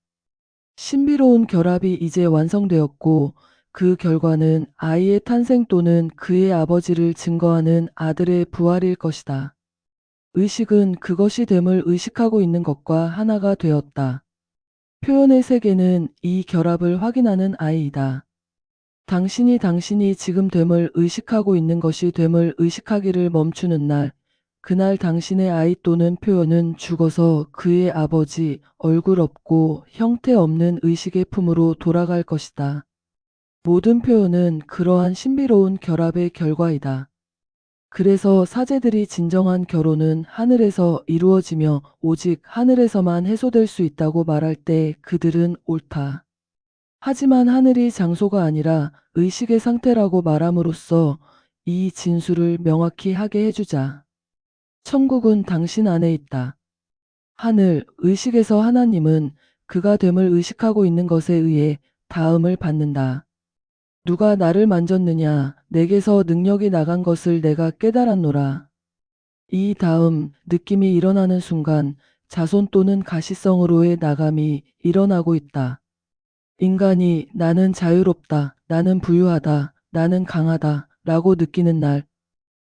신비로운 결합이 이제 완성되었고 그 결과는 아이의 탄생 또는 그의 아버지를 증거하는 아들의 부활일 것이다. 의식은 그것이 됨을 의식하고 있는 것과 하나가 되었다. 표현의 세계는 이 결합을 확인하는 아이이다. 당신이 지금 됨을 의식하고 있는 것이 됨을 의식하기를 멈추는 날, 그날 당신의 아이 또는 표현은 죽어서 그의 아버지 얼굴 없고 형태 없는 의식의 품으로 돌아갈 것이다. 모든 표현은 그러한 신비로운 결합의 결과이다. 그래서 사제들이 진정한 결혼은 하늘에서 이루어지며 오직 하늘에서만 해소될 수 있다고 말할 때 그들은 옳다. 하지만 하늘이 장소가 아니라 의식의 상태라고 말함으로써 이 진술을 명확히 하게 해주자. 천국은 당신 안에 있다. 하늘, 의식에서 하나님은 그가 됨을 의식하고 있는 것에 의해 다음을 받는다. 누가 나를 만졌느냐, 내게서 능력이 나간 것을 내가 깨달았노라. 이 다음 느낌이 일어나는 순간 자손 또는 가시성으로의 나감이 일어나고 있다. 인간이 나는 자유롭다, 나는 부유하다, 나는 강하다 라고 느끼는 날,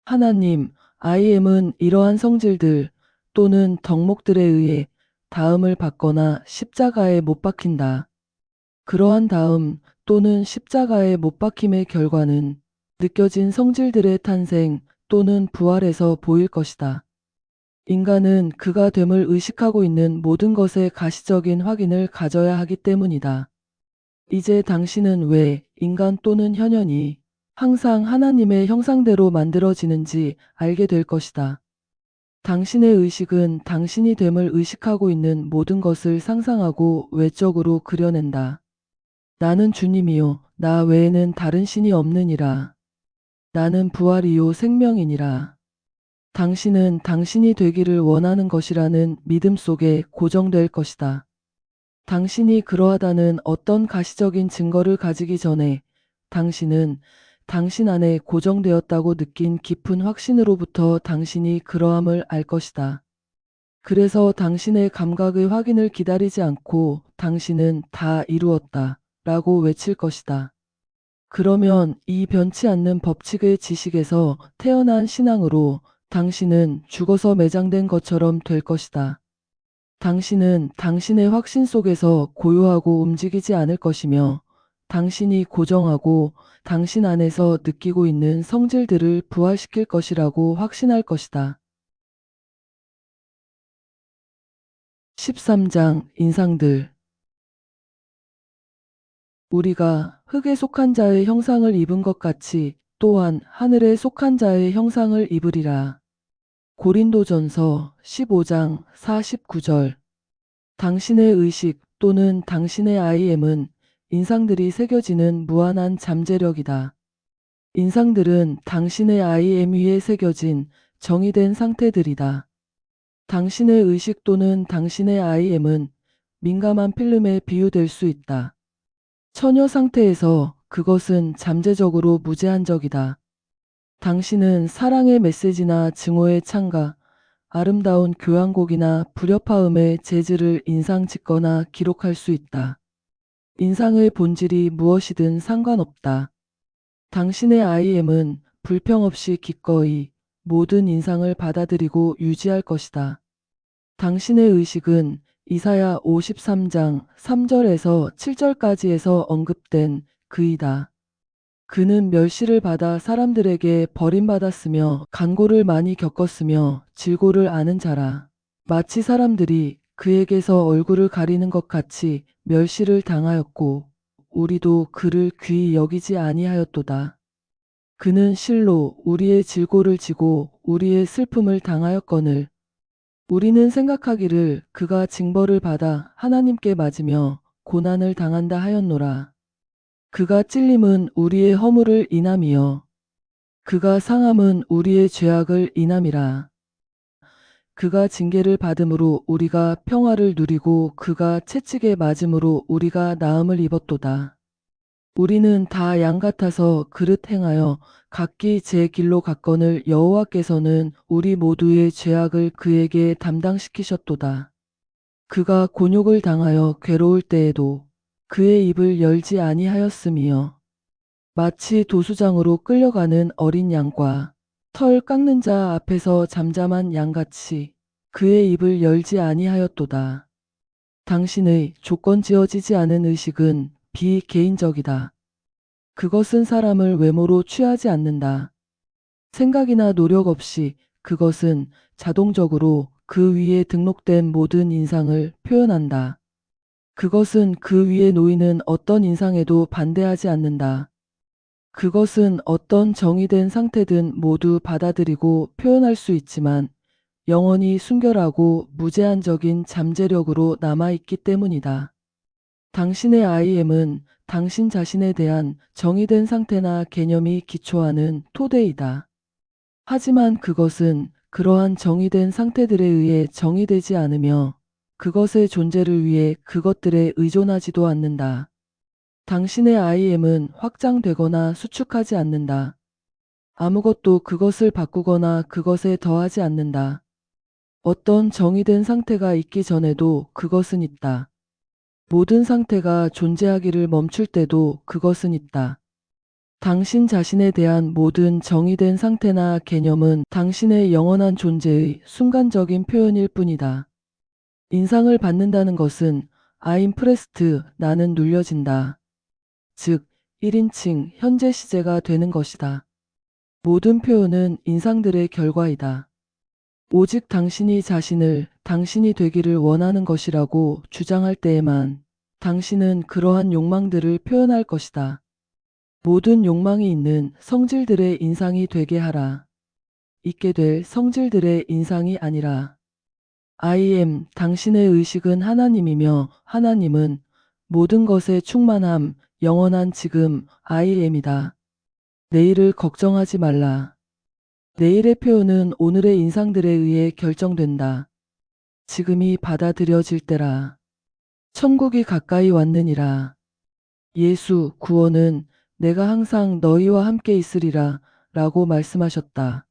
하나님, IM은 이러한 성질들 또는 덕목들에 의해 다음을 받거나 십자가에 못 박힌다. 그러한 다음 또는 십자가에 못 박힘의 결과는 느껴진 성질들의 탄생 또는 부활에서 보일 것이다. 인간은 그가 됨을 의식하고 있는 모든 것의 가시적인 확인을 가져야 하기 때문이다. 이제 당신은 왜 인간 또는 현현이 항상 하나님의 형상대로 만들어지는지 알게 될 것이다. 당신의 의식은 당신이 됨을 의식하고 있는 모든 것을 상상하고 외적으로 그려낸다. 나는 주님이요, 나 외에는 다른 신이 없느니라. 나는 부활이요 생명이니라. 당신은 당신이 되기를 원하는 것이라는 믿음 속에 고정될 것이다. 당신이 그러하다는 어떤 가시적인 증거를 가지기 전에 당신은 당신 안에 고정되었다고 느낀 깊은 확신으로부터 당신이 그러함을 알 것이다. 그래서 당신의 감각의 확인을 기다리지 않고 당신은 다 이루었다 라고 외칠 것이다. 그러면 이 변치 않는 법칙의 지식에서 태어난 신앙으로 당신은 죽어서 매장된 것처럼 될 것이다. 당신은 당신의 확신 속에서 고요하고 움직이지 않을 것이며 당신이 고정하고 당신 안에서 느끼고 있는 성질들을 부활시킬 것이라고 확신할 것이다. 13장 인상들. 우리가 흙에 속한 자의 형상을 입은 것 같이 또한 하늘에 속한 자의 형상을 입으리라. 고린도전서 15장 49절. 당신의 의식 또는 당신의 IM은 인상들이 새겨지는 무한한 잠재력이다. 인상들은 당신의 IM 위에 새겨진 정의된 상태들이다. 당신의 의식 또는 당신의 IM은 민감한 필름에 비유될 수 있다. 처녀 상태에서 그것은 잠재적으로 무제한적이다. 당신은 사랑의 메시지나 증오의 찬가, 아름다운 교향곡이나 불협화음의 재즈를 인상 짓거나 기록할 수 있다. 인상의 본질이 무엇이든 상관없다. 당신의 IM은 불평 없이 기꺼이 모든 인상을 받아들이고 유지할 것이다. 당신의 의식은 이사야 53장 3절에서 7절까지에서 언급된 그이다. 그는 멸시를 받아 사람들에게 버림받았으며 간고를 많이 겪었으며 질고를 아는 자라. 마치 사람들이 그에게서 얼굴을 가리는 것 같이 멸시를 당하였고 우리도 그를 귀히 여기지 아니하였도다. 그는 실로 우리의 질고를 지고 우리의 슬픔을 당하였거늘 우리는 생각하기를 그가 징벌을 받아 하나님께 맞으며 고난을 당한다 하였노라. 그가 찔림은 우리의 허물을 인함이요 그가 상함은 우리의 죄악을 인함이라. 그가 징계를 받음으로 우리가 평화를 누리고 그가 채찍에 맞음으로 우리가 나음을 입었도다. 우리는 다 양 같아서 그릇 행하여 각기 제 길로 갔거늘 여호와께서는 우리 모두의 죄악을 그에게 담당시키셨도다. 그가 곤욕을 당하여 괴로울 때에도 그의 입을 열지 아니하였음이요 마치 도수장으로 끌려가는 어린 양과 털 깎는 자 앞에서 잠잠한 양같이 그의 입을 열지 아니하였도다. 당신의 조건 지어지지 않은 의식은 비개인적이다. 그것은 사람을 외모로 취하지 않는다. 생각이나 노력 없이 그것은 자동적으로 그 위에 등록된 모든 인상을 표현한다. 그것은 그 위에 놓이는 어떤 인상에도 반대하지 않는다. 그것은 어떤 정의된 상태든 모두 받아들이고 표현할 수 있지만 영원히 순결하고 무제한적인 잠재력으로 남아있기 때문이다. 당신의 IM은 당신 자신에 대한 정의된 상태나 개념이 기초하는 토대이다. 하지만 그것은 그러한 정의된 상태들에 의해 정의되지 않으며 그것의 존재를 위해 그것들에 의존하지도 않는다. 당신의 IM은 확장되거나 수축하지 않는다. 아무것도 그것을 바꾸거나 그것에 더하지 않는다. 어떤 정의된 상태가 있기 전에도 그것은 있다. 모든 상태가 존재하기를 멈출 때도 그것은 있다. 당신 자신에 대한 모든 정의된 상태나 개념은 당신의 영원한 존재의 순간적인 표현일 뿐이다. 인상을 받는다는 것은 I'm pressed, 나는 눌려진다. 즉, 1인칭 현재 시제가 되는 것이다. 모든 표현은 인상들의 결과이다. 오직 당신이 자신을 당신이 되기를 원하는 것이라고 주장할 때에만 당신은 그러한 욕망들을 표현할 것이다. 모든 욕망이 있는 성질들의 인상이 되게 하라. 있게 될 성질들의 인상이 아니라. I am, 당신의 의식은 하나님이며 하나님은 모든 것의 충만함, 영원한 지금 I am이다. 내일을 걱정하지 말라. 내일의 표현은 오늘의 인상들에 의해 결정된다. 지금이 받아들여질 때라. 천국이 가까이 왔느니라. 예수, 구원은 내가 항상 너희와 함께 있으리라 라고 말씀하셨다.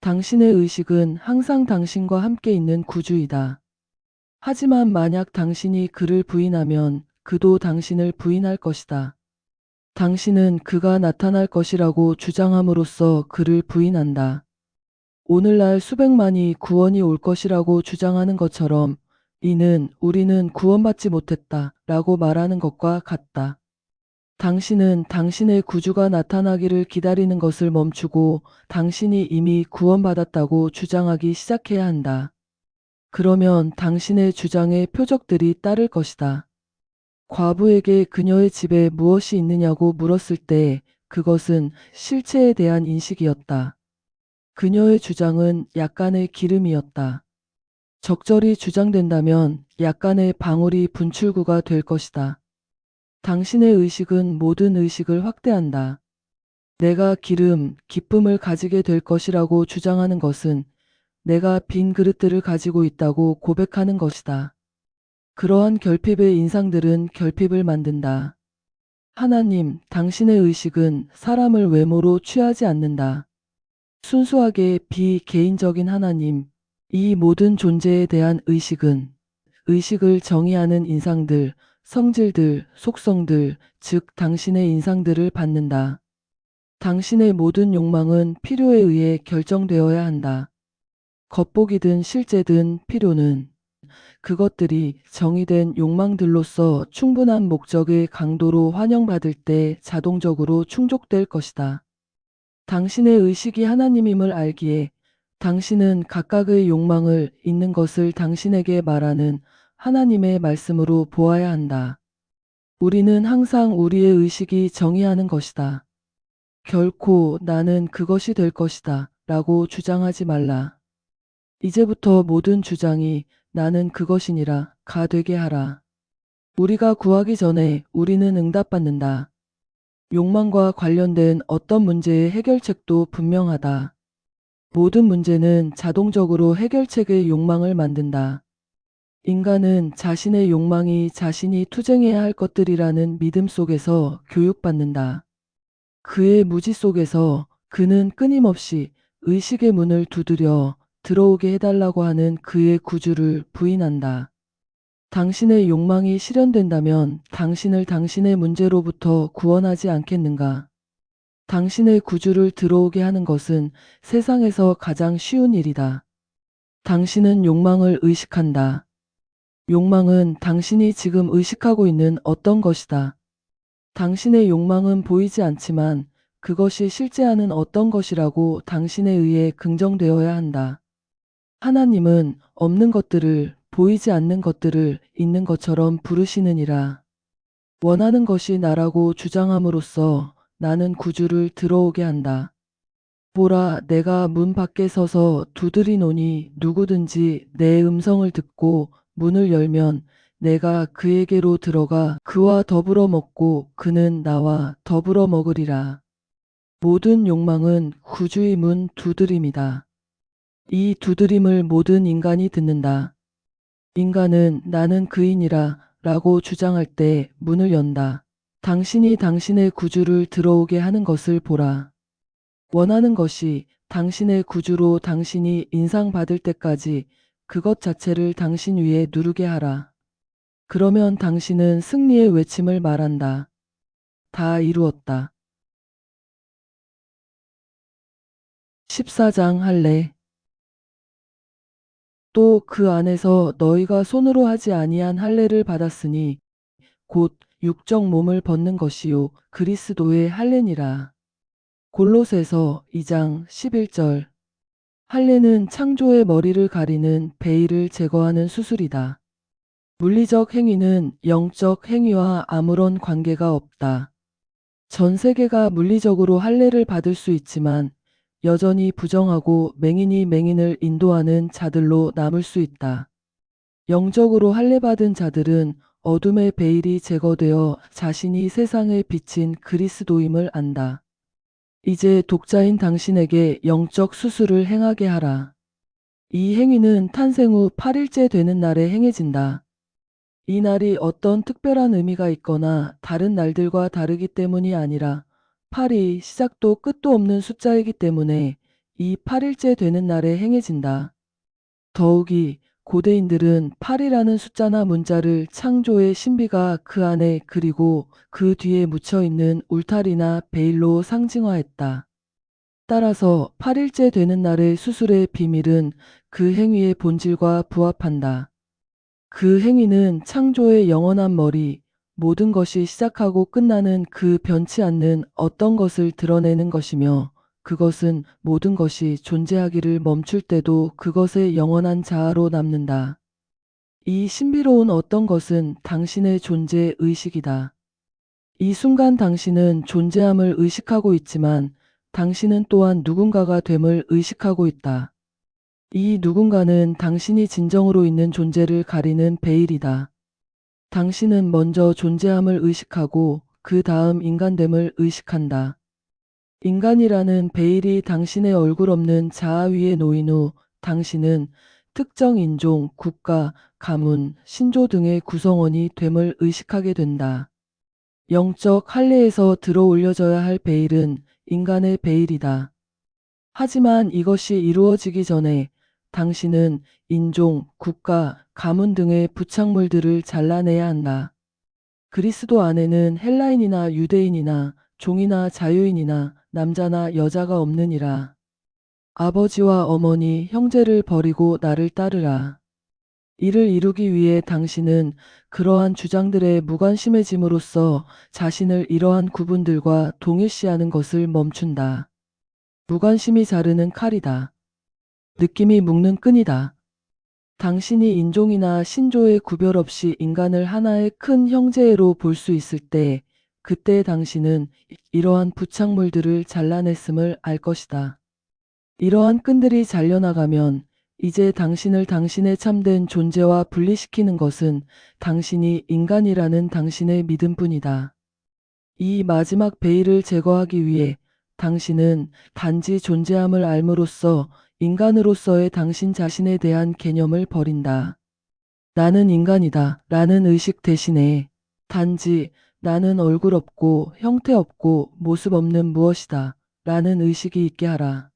당신의 의식은 항상 당신과 함께 있는 구주이다. 하지만 만약 당신이 그를 부인하면 그도 당신을 부인할 것이다. 당신은 그가 나타날 것이라고 주장함으로써 그를 부인한다. 오늘날 수백만이 구원이 올 것이라고 주장하는 것처럼 이는 우리는 구원받지 못했다 라고 말하는 것과 같다. 당신은 당신의 구주가 나타나기를 기다리는 것을 멈추고 당신이 이미 구원받았다고 주장하기 시작해야 한다. 그러면 당신의 주장의 표적들이 따를 것이다. 과부에게 그녀의 집에 무엇이 있느냐고 물었을 때 그것은 실체에 대한 인식이었다. 그녀의 주장은 약간의 기름이었다. 적절히 주장된다면 약간의 방울이 분출구가 될 것이다. 당신의 의식은 모든 의식을 확대한다. 내가 기름, 기쁨을 가지게 될 것이라고 주장하는 것은 내가 빈 그릇들을 가지고 있다고 고백하는 것이다. 그러한 결핍의 인상들은 결핍을 만든다. 하나님, 당신의 의식은 사람을 외모로 취하지 않는다. 순수하게 비개인적인 하나님, 이 모든 존재에 대한 의식은 의식을 정의하는 인상들, 성질들, 속성들, 즉 당신의 인상들을 받는다. 당신의 모든 욕망은 필요에 의해 결정되어야 한다. 겉보기든 실제든 필요는 그것들이 정의된 욕망들로서 충분한 목적의 강도로 환영받을 때 자동적으로 충족될 것이다. 당신의 의식이 하나님임을 알기에 당신은 각각의 욕망을 있는 것을 당신에게 말하는 하나님의 말씀으로 보아야 한다. 우리는 항상 우리의 의식이 정의하는 것이다. 결코 나는 그것이 될 것이다 라고 주장하지 말라. 이제부터 모든 주장이 나는 그것이니라 가 되게 하라. 우리가 구하기 전에 우리는 응답받는다. 욕망과 관련된 어떤 문제의 해결책도 분명하다. 모든 문제는 자동적으로 해결책의 욕망을 만든다. 인간은 자신의 욕망이 자신이 투쟁해야 할 것들이라는 믿음 속에서 교육받는다. 그의 무지 속에서 그는 끊임없이 의식의 문을 두드려 들어오게 해달라고 하는 그의 구주를 부인한다. 당신의 욕망이 실현된다면 당신을 당신의 문제로부터 구원하지 않겠는가? 당신의 구주를 들어오게 하는 것은 세상에서 가장 쉬운 일이다. 당신은 욕망을 의식한다. 욕망은 당신이 지금 의식하고 있는 어떤 것이다. 당신의 욕망은 보이지 않지만 그것이 실제하는 어떤 것이라고 당신에 의해 긍정되어야 한다. 하나님은 없는 것들을, 보이지 않는 것들을 있는 것처럼 부르시느니라. 원하는 것이 나라고 주장함으로써 나는 구주를 들어오게 한다. 보라, 내가 문 밖에 서서 두드리노니 누구든지 내 음성을 듣고 문을 열면 내가 그에게로 들어가 그와 더불어 먹고 그는 나와 더불어 먹으리라. 모든 욕망은 구주의 문 두드림이다. 이 두드림을 모든 인간이 듣는다. 인간은 나는 그인이라 라고 주장할 때 문을 연다. 당신이 당신의 구주를 들어오게 하는 것을 보라. 원하는 것이 당신의 구주로 당신이 인상받을 때까지 그것 자체를 당신 위에 누르게 하라. 그러면 당신은 승리의 외침을 말한다. 다 이루었다. 14장 할례. 또 그 안에서 너희가 손으로 하지 아니한 할례를 받았으니 곧 육적 몸을 벗는 것이요 그리스도의 할례니라. 골로새서 2장 11절. 할례는 창조의 머리를 가리는 베일을 제거하는 수술이다. 물리적 행위는 영적 행위와 아무런 관계가 없다. 전 세계가 물리적으로 할례를 받을 수 있지만 여전히 부정하고 맹인이 맹인을 인도하는 자들로 남을 수 있다. 영적으로 할례받은 자들은 어둠의 베일이 제거되어 자신이 세상에 비친 그리스도임을 안다. 이제 독자인 당신에게 영적 수술을 행하게 하라. 이 행위는 탄생 후 8일째 되는 날에 행해진다. 이 날이 어떤 특별한 의미가 있거나 다른 날들과 다르기 때문이 아니라 8이 시작도 끝도 없는 숫자이기 때문에 이 8일째 되는 날에 행해진다. 더욱이 고대인들은 8이라는 숫자나 문자를 창조의 신비가 그 안에 그리고 그 뒤에 묻혀있는 울타리나 베일로 상징화했다. 따라서 8일째 되는 날의 수술의 비밀은 그 행위의 본질과 부합한다. 그 행위는 창조의 영원한 머리, 모든 것이 시작하고 끝나는 그 변치 않는 어떤 것을 드러내는 것이며 그것은 모든 것이 존재하기를 멈출 때도 그것의 영원한 자아로 남는다. 이 신비로운 어떤 것은 당신의 존재 의식이다. 이 순간 당신은 존재함을 의식하고 있지만 당신은 또한 누군가가 됨을 의식하고 있다. 이 누군가는 당신이 진정으로 있는 존재를 가리는 베일이다. 당신은 먼저 존재함을 의식하고 그 다음 인간됨을 의식한다. 인간이라는 베일이 당신의 얼굴 없는 자아 위에 놓인 후 당신은 특정 인종, 국가, 가문, 신조 등의 구성원이 됨을 의식하게 된다. 영적 할례에서 들어 올려져야 할 베일은 인간의 베일이다. 하지만 이것이 이루어지기 전에 당신은 인종, 국가, 가문 등의 부착물들을 잘라내야 한다. 그리스도 안에는 헬라인이나 유대인이나 종이나 자유인이나 남자나 여자가 없느니라. 아버지와 어머니, 형제를 버리고 나를 따르라. 이를 이루기 위해 당신은 그러한 주장들에 무관심해짐으로써 자신을 이러한 구분들과 동일시하는 것을 멈춘다. 무관심이 자르는 칼이다. 느낌이 묶는 끈이다. 당신이 인종이나 신조의 구별 없이 인간을 하나의 큰 형제로 볼 수 있을 때 그때 당신은 이러한 부착물들을 잘라냈음을 알 것이다. 이러한 끈들이 잘려나가면 이제 당신을 당신의 참된 존재와 분리시키는 것은 당신이 인간이라는 당신의 믿음뿐이다. 이 마지막 베일을 제거하기 위해 당신은 단지 존재함을 알므로써 인간으로서의 당신 자신에 대한 개념을 버린다. 나는 인간이다 라는 의식 대신에 단지 나는 얼굴 없고 형태 없고 모습 없는 무엇이다 라는 의식이 있게 하라.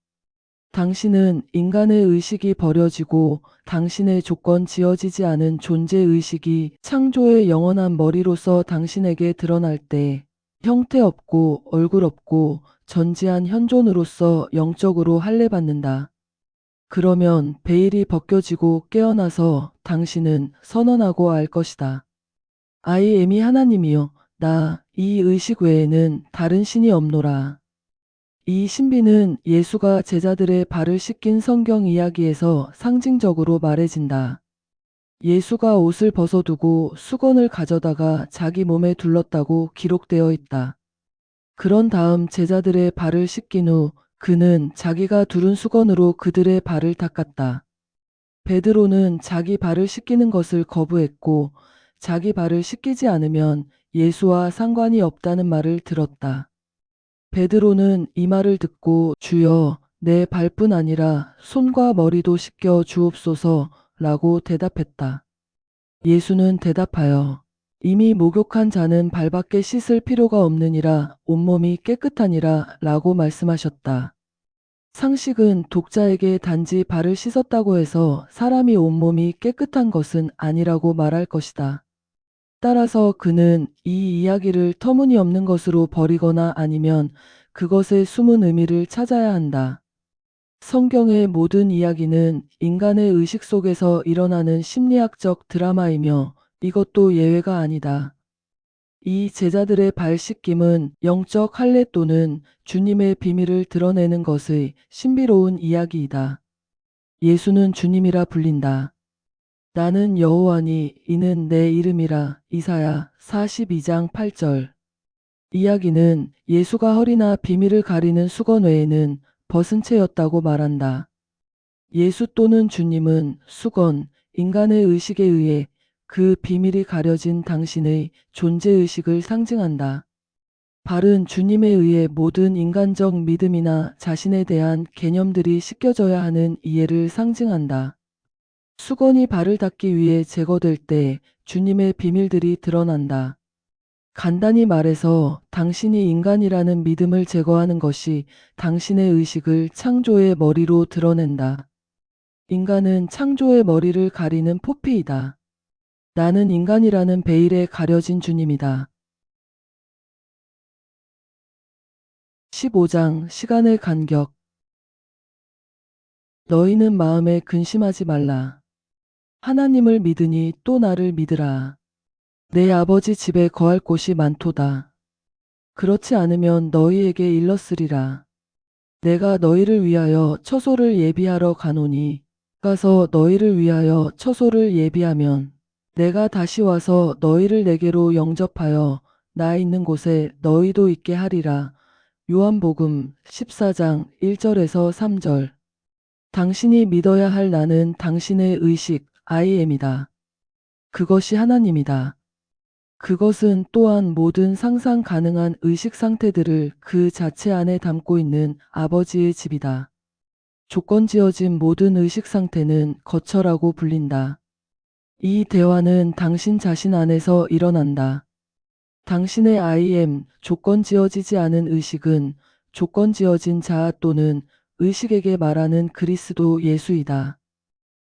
당신은 인간의 의식이 버려지고 당신의 조건 지어지지 않은 존재의식이 창조의 영원한 머리로서 당신에게 드러날 때 형태 없고 얼굴 없고 전지한 현존으로서 영적으로 할례받는다. 그러면 베일이 벗겨지고 깨어나서 당신은 선언하고 알 것이다. I am이 하나님이여 나 이 의식 외에는 다른 신이 없노라. 이 신비는 예수가 제자들의 발을 씻긴 성경 이야기에서 상징적으로 말해진다. 예수가 옷을 벗어두고 수건을 가져다가 자기 몸에 둘렀다고 기록되어 있다. 그런 다음 제자들의 발을 씻긴 후 그는 자기가 두른 수건으로 그들의 발을 닦았다. 베드로는 자기 발을 씻기는 것을 거부했고 자기 발을 씻기지 않으면 예수와 상관이 없다는 말을 들었다. 베드로는 이 말을 듣고 주여 내 발뿐 아니라 손과 머리도 씻겨 주옵소서 라고 대답했다. 예수는 대답하여 이미 목욕한 자는 발밖에 씻을 필요가 없느니라 온몸이 깨끗하니라 라고 말씀하셨다. 상식은 독자에게 단지 발을 씻었다고 해서 사람이 온몸이 깨끗한 것은 아니라고 말할 것이다. 따라서 그는 이 이야기를 터무니없는 것으로 버리거나 아니면 그것의 숨은 의미를 찾아야 한다. 성경의 모든 이야기는 인간의 의식 속에서 일어나는 심리학적 드라마이며 이것도 예외가 아니다. 이 제자들의 발 씻김은 영적 할례 또는 주님의 비밀을 드러내는 것의 신비로운 이야기이다. 예수는 주님이라 불린다. 나는 여호와니 이는 내 이름이라. 이사야 42장 8절. 이야기는 예수가 허리나 비밀을 가리는 수건 외에는 벗은 채였다고 말한다. 예수 또는 주님은 수건, 인간의 의식에 의해 그 비밀이 가려진 당신의 존재의식을 상징한다. 발은 주님에 의해 모든 인간적 믿음이나 자신에 대한 개념들이 씻겨져야 하는 이해를 상징한다. 수건이 발을 닦기 위해 제거될 때 주님의 비밀들이 드러난다. 간단히 말해서 당신이 인간이라는 믿음을 제거하는 것이 당신의 의식을 창조의 머리로 드러낸다. 인간은 창조의 머리를 가리는 포피이다. 나는 인간이라는 베일에 가려진 주님이다. 15장 시간의 간격. 너희는 마음에 근심하지 말라. 하나님을 믿으니 또 나를 믿으라. 내 아버지 집에 거할 곳이 많도다. 그렇지 않으면 너희에게 일렀으리라. 내가 너희를 위하여 처소를 예비하러 가노니 가서 너희를 위하여 처소를 예비하면 내가 다시 와서 너희를 내게로 영접하여 나 있는 곳에 너희도 있게 하리라. 요한복음 14장 1절에서 3절. 당신이 믿어야 할 나는 당신의 의식 I am이다. 그것이 하나님이다. 그것은 또한 모든 상상 가능한 의식 상태들을 그 자체 안에 담고 있는 아버지의 집이다. 조건 지어진 모든 의식 상태는 거처라고 불린다. 이 대화는 당신 자신 안에서 일어난다. 당신의 I am, 조건 지어지지 않은 의식은 조건 지어진 자아 또는 의식에게 말하는 그리스도 예수이다.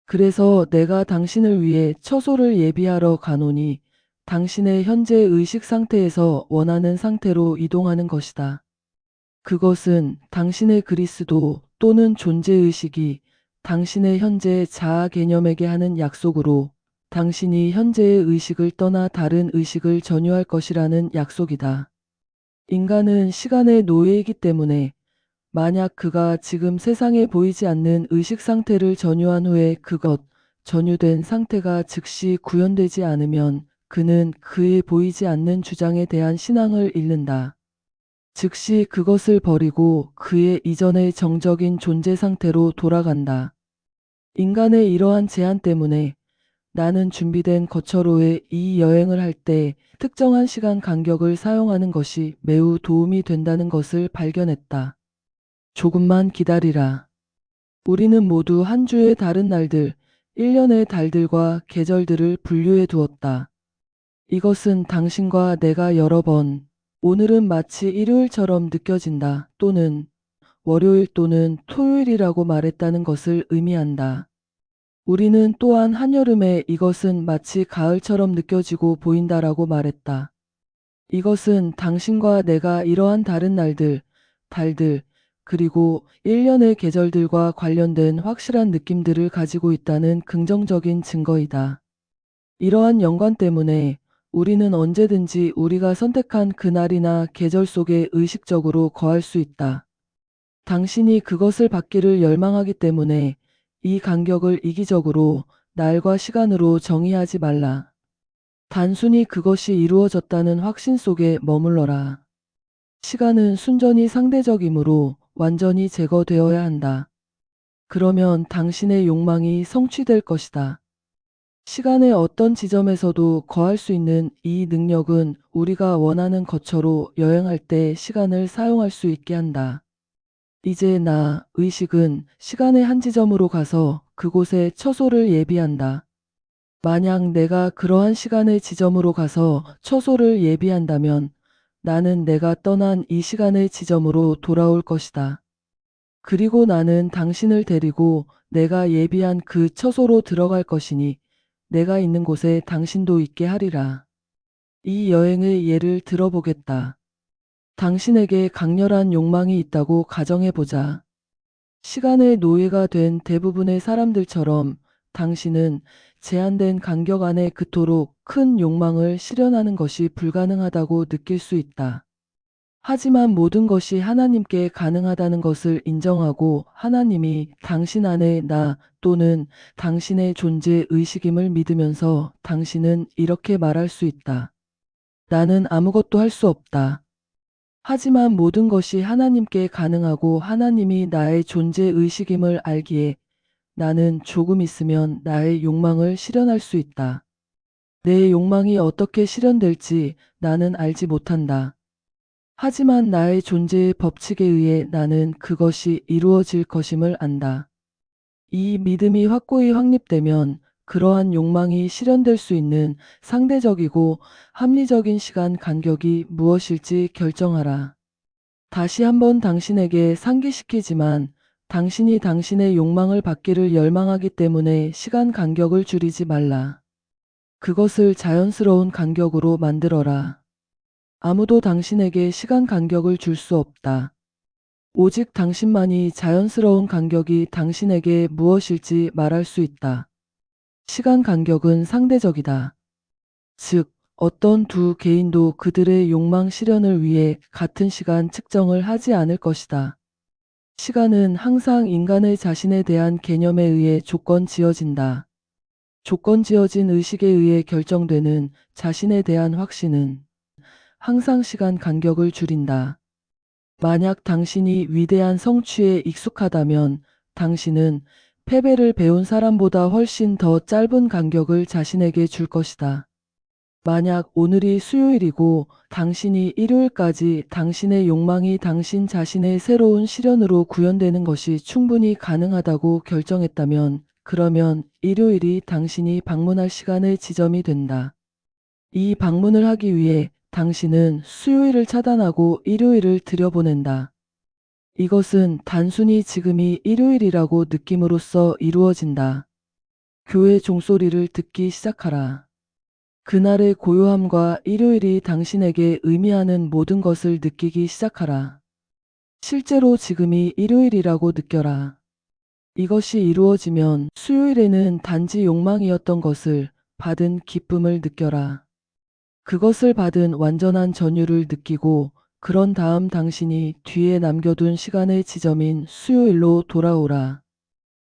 그래서 내가 당신을 위해 처소를 예비하러 가노니 당신의 현재 의식 상태에서 원하는 상태로 이동하는 것이다. 그것은 당신의 그리스도 또는 존재의식이 당신의 현재 자아 개념에게 하는 약속으로 당신이 현재의 의식을 떠나 다른 의식을 전유할 것이라는 약속이다. 인간은 시간의 노예이기 때문에 만약 그가 지금 세상에 보이지 않는 의식 상태를 전유한 후에 그것, 전유된 상태가 즉시 구현되지 않으면 그는 그의 보이지 않는 주장에 대한 신앙을 잃는다. 즉시 그것을 버리고 그의 이전의 정적인 존재 상태로 돌아간다. 인간의 이러한 제한 때문에 나는 준비된 거처로의 이 여행을 할 때 특정한 시간 간격을 사용하는 것이 매우 도움이 된다는 것을 발견했다. 조금만 기다리라. 우리는 모두 한 주의 다른 날들, 1년의 달들과 계절들을 분류해 두었다. 이것은 당신과 내가 여러 번, 오늘은 마치 일요일처럼 느껴진다 또는 월요일 또는 토요일이라고 말했다는 것을 의미한다. 우리는 또한 한여름에 이것은 마치 가을처럼 느껴지고 보인다라고 말했다. 이것은 당신과 내가 이러한 다른 날들, 달들, 그리고 1년의 계절들과 관련된 확실한 느낌들을 가지고 있다는 긍정적인 증거이다. 이러한 연관 때문에 우리는 언제든지 우리가 선택한 그날이나 계절 속에 의식적으로 거할 수 있다. 당신이 그것을 받기를 열망하기 때문에 이 간격을 이기적으로 날과 시간으로 정의하지 말라. 단순히 그것이 이루어졌다는 확신 속에 머물러라. 시간은 순전히 상대적이므로 완전히 제거되어야 한다. 그러면 당신의 욕망이 성취될 것이다. 시간의 어떤 지점에서도 거할 수 있는 이 능력은 우리가 원하는 거처로 여행할 때 시간을 사용할 수 있게 한다. 이제 나, 의식은 시간의 한 지점으로 가서 그곳에 처소를 예비한다. 만약 내가 그러한 시간의 지점으로 가서 처소를 예비한다면 나는 내가 떠난 이 시간의 지점으로 돌아올 것이다. 그리고 나는 당신을 데리고 내가 예비한 그 처소로 들어갈 것이니 내가 있는 곳에 당신도 있게 하리라. 이 여행의 예를 들어보겠다. 당신에게 강렬한 욕망이 있다고 가정해보자. 시간의 노예가 된 대부분의 사람들처럼 당신은 제한된 간격 안에 그토록 큰 욕망을 실현하는 것이 불가능하다고 느낄 수 있다. 하지만 모든 것이 하나님께 가능하다는 것을 인정하고 하나님이 당신 안에 나 또는 당신의 존재 의식임을 믿으면서 당신은 이렇게 말할 수 있다. 나는 아무것도 할 수 없다. 하지만 모든 것이 하나님께 가능하고 하나님이 나의 존재 의식임을 알기에 나는 조금 있으면 나의 욕망을 실현할 수 있다. 내 욕망이 어떻게 실현될지 나는 알지 못한다. 하지만 나의 존재의 법칙에 의해 나는 그것이 이루어질 것임을 안다. 이 믿음이 확고히 확립되면 그러한 욕망이 실현될 수 있는 상대적이고 합리적인 시간 간격이 무엇일지 결정하라. 다시 한번 당신에게 상기시키지만 당신이 당신의 욕망을 받기를 열망하기 때문에 시간 간격을 줄이지 말라. 그것을 자연스러운 간격으로 만들어라. 아무도 당신에게 시간 간격을 줄 수 없다. 오직 당신만이 자연스러운 간격이 당신에게 무엇일지 말할 수 있다. 시간 간격은 상대적이다. 즉, 어떤 두 개인도 그들의 욕망 실현을 위해 같은 시간 측정을 하지 않을 것이다. 시간은 항상 인간의 자신에 대한 개념에 의해 조건 지어진다. 조건 지어진 의식에 의해 결정되는 자신에 대한 확신은 항상 시간 간격을 줄인다. 만약 당신이 위대한 성취에 익숙하다면 당신은 패배를 배운 사람보다 훨씬 더 짧은 간격을 자신에게 줄 것이다. 만약 오늘이 수요일이고 당신이 일요일까지 당신의 욕망이 당신 자신의 새로운 실현으로 구현되는 것이 충분히 가능하다고 결정했다면 그러면 일요일이 당신이 방문할 시간의 지점이 된다. 이 방문을 하기 위해 당신은 수요일을 차단하고 일요일을 들여보낸다. 이것은 단순히 지금이 일요일이라고 느낌으로써 이루어진다. 교회 종소리를 듣기 시작하라. 그날의 고요함과 일요일이 당신에게 의미하는 모든 것을 느끼기 시작하라. 실제로 지금이 일요일이라고 느껴라. 이것이 이루어지면 수요일에는 단지 욕망이었던 것을 받은 기쁨을 느껴라. 그것을 받은 완전한 전율을 느끼고 그런 다음 당신이 뒤에 남겨둔 시간의 지점인 수요일로 돌아오라.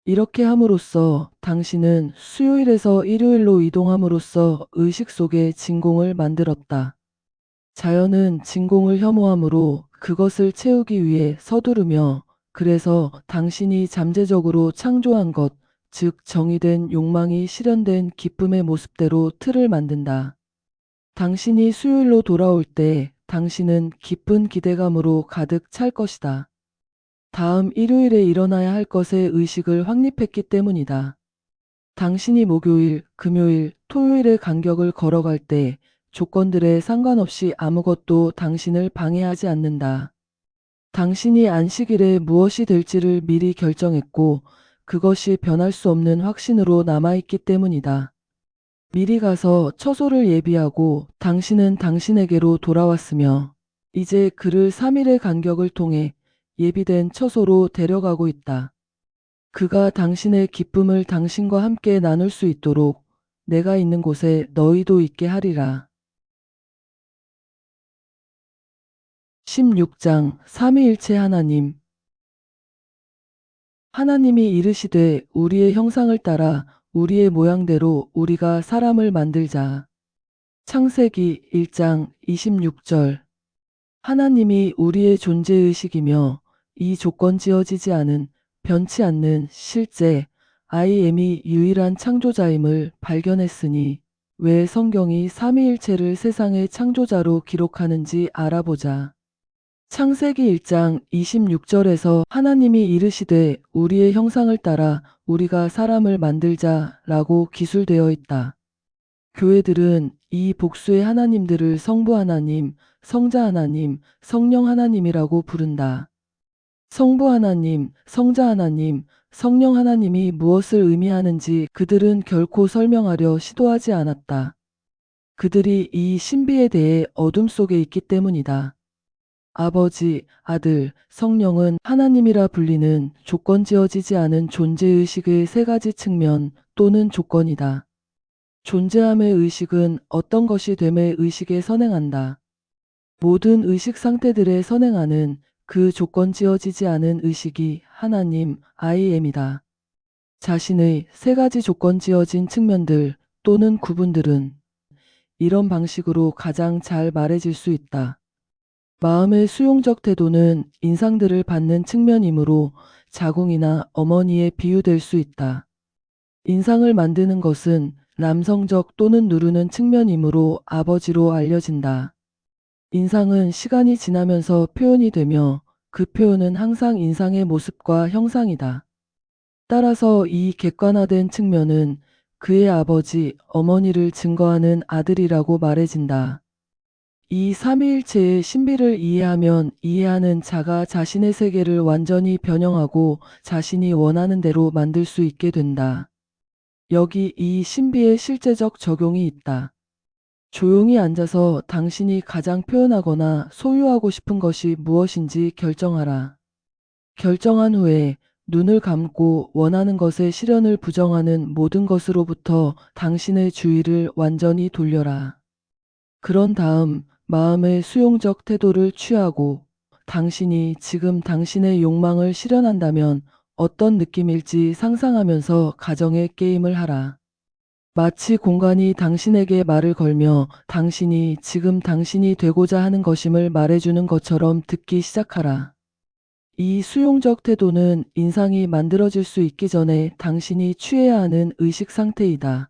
이렇게 함으로써 당신은 수요일에서 일요일로 이동함으로써 의식 속에 진공을 만들었다. 자연은 진공을 혐오하므로 그것을 채우기 위해 서두르며 그래서 당신이 잠재적으로 창조한 것, 즉 정의된 욕망이 실현된 기쁨의 모습대로 틀을 만든다. 당신이 수요일로 돌아올 때 당신은 기쁜 기대감으로 가득 찰 것이다. 다음 일요일에 일어나야 할 것의 의식을 확립했기 때문이다. 당신이 목요일, 금요일, 토요일의 간격을 걸어갈 때 조건들에 상관없이 아무것도 당신을 방해하지 않는다. 당신이 안식일에 무엇이 될지를 미리 결정했고 그것이 변할 수 없는 확신으로 남아있기 때문이다. 미리 가서 처소를 예비하고 당신은 당신에게로 돌아왔으며 이제 그를 3일의 간격을 통해 예비된 처소로 데려가고 있다. 그가 당신의 기쁨을 당신과 함께 나눌 수 있도록 내가 있는 곳에 너희도 있게 하리라. 16장 삼위일체 하나님 하나님이 이르시되 우리의 형상을 따라 우리의 모양대로 우리가 사람을 만들자. 창세기 1장 26절. 하나님이 우리의 존재의식이며 이 조건 지어지지 않은, 변치 않는 실제 I am이 유일한 창조자임을 발견했으니 왜 성경이 삼위일체를 세상의 창조자로 기록하는지 알아보자. 창세기 1장 26절에서 하나님이 이르시되 우리의 형상을 따라 우리가 사람을 만들자 라고 기술되어 있다. 교회들은 이 복수의 하나님들을 성부 하나님, 성자 하나님, 성령 하나님이라고 부른다. 성부 하나님, 성자 하나님, 성령 하나님이 무엇을 의미하는지 그들은 결코 설명하려 시도하지 않았다. 그들이 이 신비에 대해 어둠 속에 있기 때문이다. 아버지, 아들, 성령은 하나님이라 불리는 조건 지어지지 않은 존재의식의 세 가지 측면 또는 조건이다. 존재함의 의식은 어떤 것이 됨의 의식에 선행한다. 모든 의식 상태들에 선행하는 그 조건 지어지지 않은 의식이 하나님, I am이다. 자신의 세 가지 조건 지어진 측면들 또는 구분들은 이런 방식으로 가장 잘 말해질 수 있다. 마음의 수용적 태도는 인상들을 받는 측면이므로 자궁이나 어머니에 비유될 수 있다. 인상을 만드는 것은 남성적 또는 누르는 측면이므로 아버지로 알려진다. 인상은 시간이 지나면서 표현이 되며 그 표현은 항상 인상의 모습과 형상이다. 따라서 이 객관화된 측면은 그의 아버지, 어머니를 증거하는 아들이라고 말해진다. 이 삼위일체의 신비를 이해하면 이해하는 자가 자신의 세계를 완전히 변형하고 자신이 원하는 대로 만들 수 있게 된다. 여기 이 신비의 실제적 적용이 있다. 조용히 앉아서 당신이 가장 표현하거나 소유하고 싶은 것이 무엇인지 결정하라. 결정한 후에 눈을 감고 원하는 것의 실현을 부정하는 모든 것으로부터 당신의 주의를 완전히 돌려라. 그런 다음 마음의 수용적 태도를 취하고 당신이 지금 당신의 욕망을 실현한다면 어떤 느낌일지 상상하면서 가정의 게임을 하라. 마치 공간이 당신에게 말을 걸며 당신이 지금 당신이 되고자 하는 것임을 말해주는 것처럼 듣기 시작하라. 이 수용적 태도는 인상이 만들어질 수 있기 전에 당신이 취해야 하는 의식 상태이다.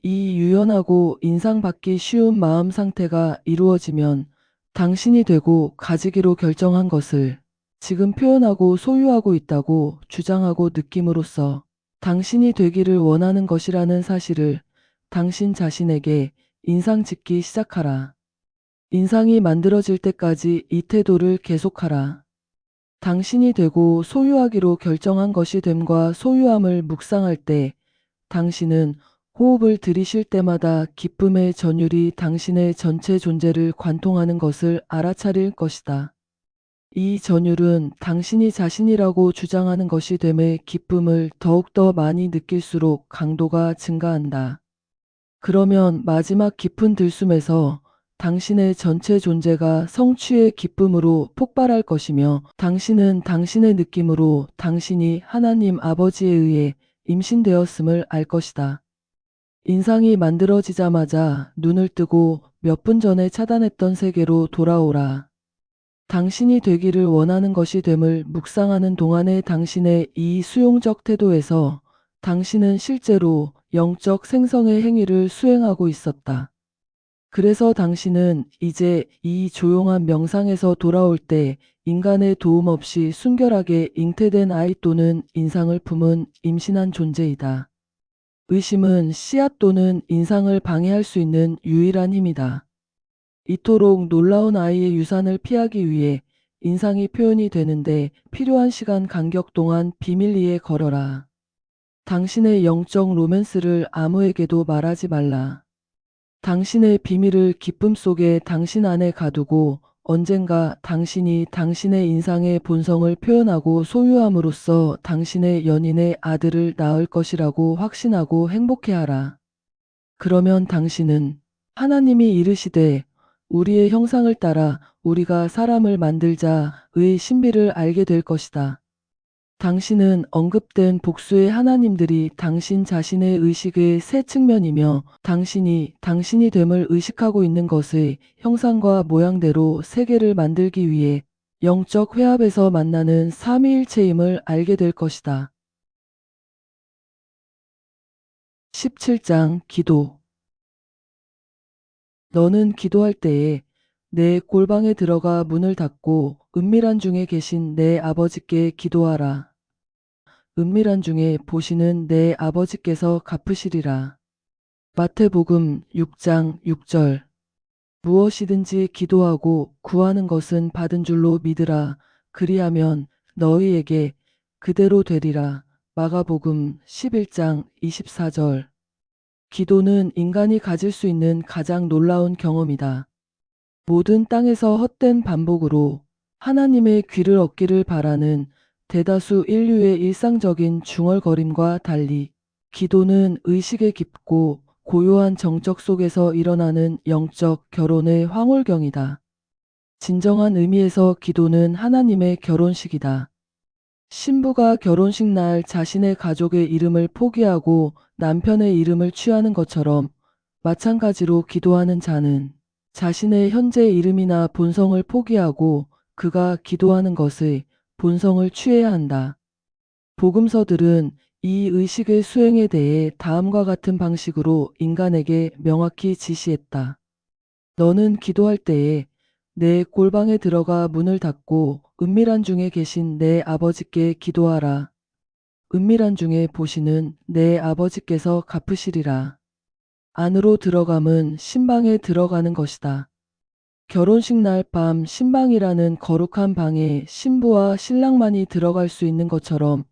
이 유연하고 인상받기 쉬운 마음 상태가 이루어지면 당신이 되고 가지기로 결정한 것을 지금 표현하고 소유하고 있다고 주장하고 느낌으로써 당신이 되기를 원하는 것이라는 사실을 당신 자신에게 인상 짓기 시작하라. 인상이 만들어질 때까지 이 태도를 계속하라. 당신이 되고 소유하기로 결정한 것이 됨과 소유함을 묵상할 때 당신은 호흡을 들이쉴 때마다 기쁨의 전율이 당신의 전체 존재를 관통하는 것을 알아차릴 것이다. 이 전율은 당신이 자신이라고 주장하는 것이 됨의 기쁨을 더욱더 많이 느낄수록 강도가 증가한다. 그러면 마지막 깊은 들숨에서 당신의 전체 존재가 성취의 기쁨으로 폭발할 것이며 당신은 당신의 느낌으로 당신이 하나님 아버지에 의해 임신되었음을 알 것이다. 인상이 만들어지자마자 눈을 뜨고 몇 분 전에 차단했던 세계로 돌아오라. 당신이 되기를 원하는 것이 됨을 묵상하는 동안의 당신의 이 수용적 태도에서 당신은 실제로 영적 생성의 행위를 수행하고 있었다. 그래서 당신은 이제 이 조용한 명상에서 돌아올 때 인간의 도움 없이 순결하게 잉태된 아이 또는 인상을 품은 임신한 존재이다. 의심은 씨앗 또는 인상을 방해할 수 있는 유일한 힘이다. 이토록 놀라운 아이의 유산을 피하기 위해 인상이 표현이 되는데 필요한 시간 간격 동안 비밀리에 걸어라. 당신의 영적 로맨스를 아무에게도 말하지 말라. 당신의 비밀을 기쁨 속에 당신 안에 가두고 언젠가 당신이 당신의 인상의 본성을 표현하고 소유함으로써 당신의 연인의 아들을 낳을 것이라고 확신하고 행복해하라. 그러면 당신은 하나님이 이르시되 우리의 형상을 따라 우리가 사람을 만들자의 신비를 알게 될 것이다. 당신은 언급된 복수의 하나님들이 당신 자신의 의식의 새 측면이며 당신이 됨을 의식하고 있는 것의 형상과 모양대로 세계를 만들기 위해 영적 회합에서 만나는 삼위일체임을 알게 될 것이다. 17장 기도. 너는 기도할 때에 내 골방에 들어가 문을 닫고 은밀한 중에 계신 내 아버지께 기도하라. 은밀한 중에 보시는 내 아버지께서 갚으시리라. 마태복음 6장 6절. 무엇이든지 기도하고 구하는 것은 받은 줄로 믿으라. 그리하면 너희에게 그대로 되리라. 마가복음 11장 24절. 기도는 인간이 가질 수 있는 가장 놀라운 경험이다. 모든 땅에서 헛된 반복으로 하나님의 귀를 얻기를 바라는 대다수 인류의 일상적인 중얼거림과 달리 기도는 의식의 깊고 고요한 정적 속에서 일어나는 영적 결혼의 황홀경이다. 진정한 의미에서 기도는 하나님의 결혼식이다. 신부가 결혼식 날 자신의 가족의 이름을 포기하고 남편의 이름을 취하는 것처럼 마찬가지로 기도하는 자는 자신의 현재 이름이나 본성을 포기하고 그가 기도하는 것의 본성을 취해야 한다. 복음서들은 이 의식의 수행에 대해 다음과 같은 방식으로 인간에게 명확히 지시했다. 너는 기도할 때에 내 골방에 들어가 문을 닫고 은밀한 중에 계신 내 아버지께 기도하라. 은밀한 중에 보시는 내 아버지께서 갚으시리라. 안으로 들어감은 신방에 들어가는 것이다. 결혼식 날 밤 신방이라는 거룩한 방에 신부와 신랑만이 들어갈 수 있는 것처럼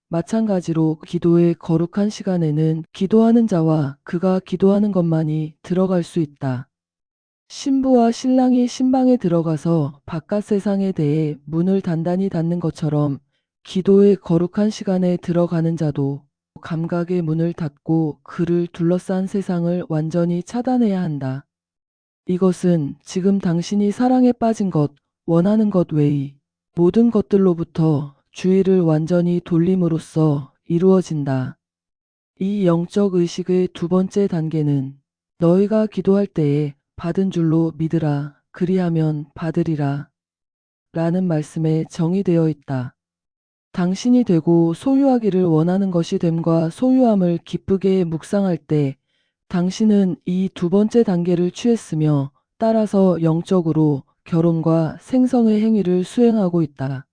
마찬가지로 기도의 거룩한 시간에는 기도하는 자와 그가 기도하는 것만이 들어갈 수 있다. 신부와 신랑이 신방에 들어가서 바깥 세상에 대해 문을 단단히 닫는 것처럼 기도의 거룩한 시간에 들어가는 자도 감각의 문을 닫고 그를 둘러싼 세상을 완전히 차단해야 한다. 이것은 지금 당신이 사랑에 빠진 것, 원하는 것 외의 모든 것들로부터 주의를 완전히 돌림으로써 이루어진다. 이 영적 의식의 두 번째 단계는 너희가 기도할 때에 받은 줄로 믿으라. 그리하면 받으리라. 라는 말씀에 정의되어 있다. 당신이 되고 소유하기를 원하는 것이 됨과 소유함을 기쁘게 묵상할 때 당신은 이 두 번째 단계를 취했으며 따라서 영적으로 결혼과 생성의 행위를 수행하고 있다.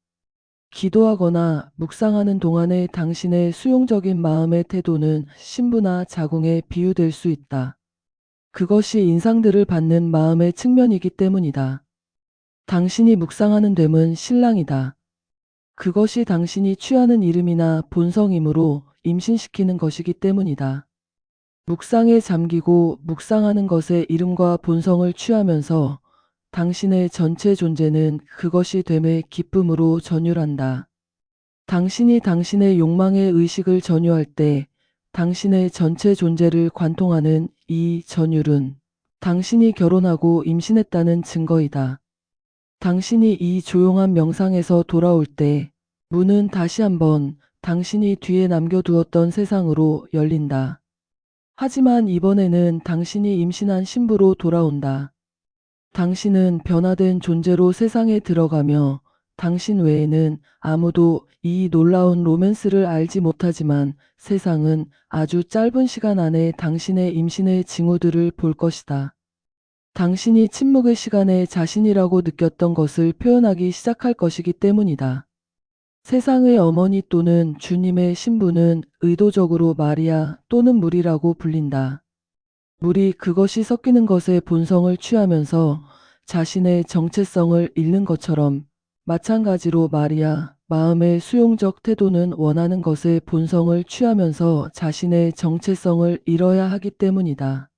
기도하거나 묵상하는 동안의 당신의 수용적인 마음의 태도는 신부나 자궁에 비유될 수 있다. 그것이 인상들을 받는 마음의 측면이기 때문이다. 당신이 묵상하는 됨은 신랑이다. 그것이 당신이 취하는 이름이나 본성이므로 임신시키는 것이기 때문이다. 묵상에 잠기고 묵상하는 것의 이름과 본성을 취하면서 당신의 전체 존재는 그것이 됨의 기쁨으로 전율한다. 당신이 당신의 욕망의 의식을 전유할 때 당신의 전체 존재를 관통하는 이 전율은 당신이 결혼하고 임신했다는 증거이다. 당신이 이 조용한 명상에서 돌아올 때 문은 다시 한번 당신이 뒤에 남겨두었던 세상으로 열린다. 하지만 이번에는 당신이 임신한 신부로 돌아온다. 당신은 변화된 존재로 세상에 들어가며 당신 외에는 아무도 이 놀라운 로맨스를 알지 못하지만 세상은 아주 짧은 시간 안에 당신의 임신의 징후들을 볼 것이다. 당신이 침묵의 시간에 자신이라고 느꼈던 것을 표현하기 시작할 것이기 때문이다. 세상의 어머니 또는 주님의 신부는 의도적으로 마리아 또는 물이라고 불린다. 물이 그것이 섞이는 것의 본성을 취하면서 자신의 정체성을 잃는 것처럼 마찬가지로 마리아, 마음의 수용적 태도는 원하는 것의 본성을 취하면서 자신의 정체성을 잃어야 하기 때문이다.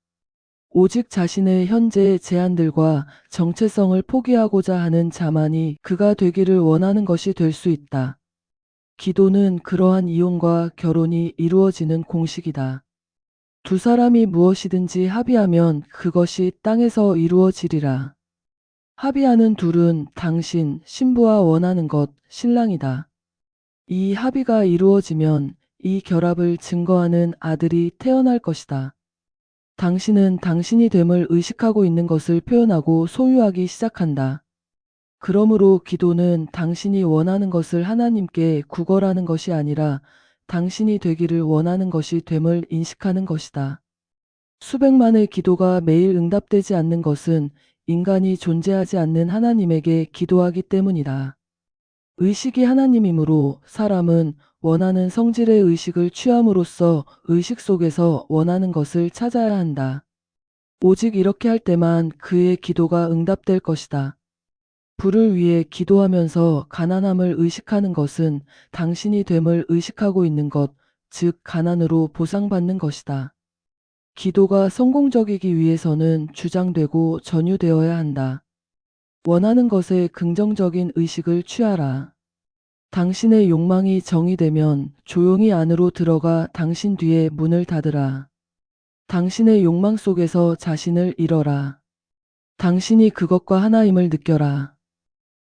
오직 자신의 현재의 제한들과 정체성을 포기하고자 하는 자만이 그가 되기를 원하는 것이 될 수 있다. 기도는 그러한 이혼과 결혼이 이루어지는 공식이다. 두 사람이 무엇이든지 합의하면 그것이 땅에서 이루어지리라. 합의하는 둘은 당신, 신부와 원하는 것, 신랑이다. 이 합의가 이루어지면 이 결합을 증거하는 아들이 태어날 것이다. 당신은 당신이 됨을 의식하고 있는 것을 표현하고 소유하기 시작한다. 그러므로 기도는 당신이 원하는 것을 하나님께 구걸하는 것이 아니라 당신이 되기를 원하는 것이 됨을 인식하는 것이다. 수백만의 기도가 매일 응답되지 않는 것은 인간이 존재하지 않는 하나님에게 기도하기 때문이다. 의식이 하나님이므로 사람은 원하는 성질의 의식을 취함으로써 의식 속에서 원하는 것을 찾아야 한다. 오직 이렇게 할 때만 그의 기도가 응답될 것이다. 부를 위해 기도하면서 가난함을 의식하는 것은 당신이 됨을 의식하고 있는 것, 즉 가난으로 보상받는 것이다. 기도가 성공적이기 위해서는 주장되고 전유되어야 한다. 원하는 것에 긍정적인 의식을 취하라. 당신의 욕망이 정의되면 조용히 안으로 들어가 당신 뒤에 문을 닫으라. 당신의 욕망 속에서 자신을 잃어라. 당신이 그것과 하나임을 느껴라.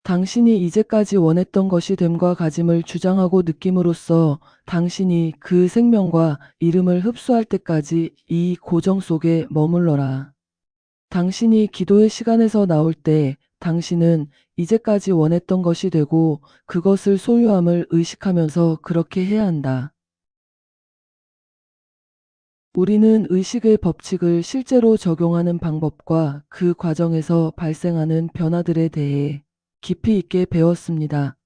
당신이 이제까지 원했던 것이 됨과 가짐을 주장하고 느낌으로써 당신이 그 생명과 이름을 흡수할 때까지 이 고정 속에 머물러라. 당신이 기도의 시간에서 나올 때 당신은 이제까지 원했던 것이 되고 그것을 소유함을 의식하면서 그렇게 해야 한다. 우리는 의식의 법칙을 실제로 적용하는 방법과 그 과정에서 발생하는 변화들에 대해 깊이 있게 배웠습니다.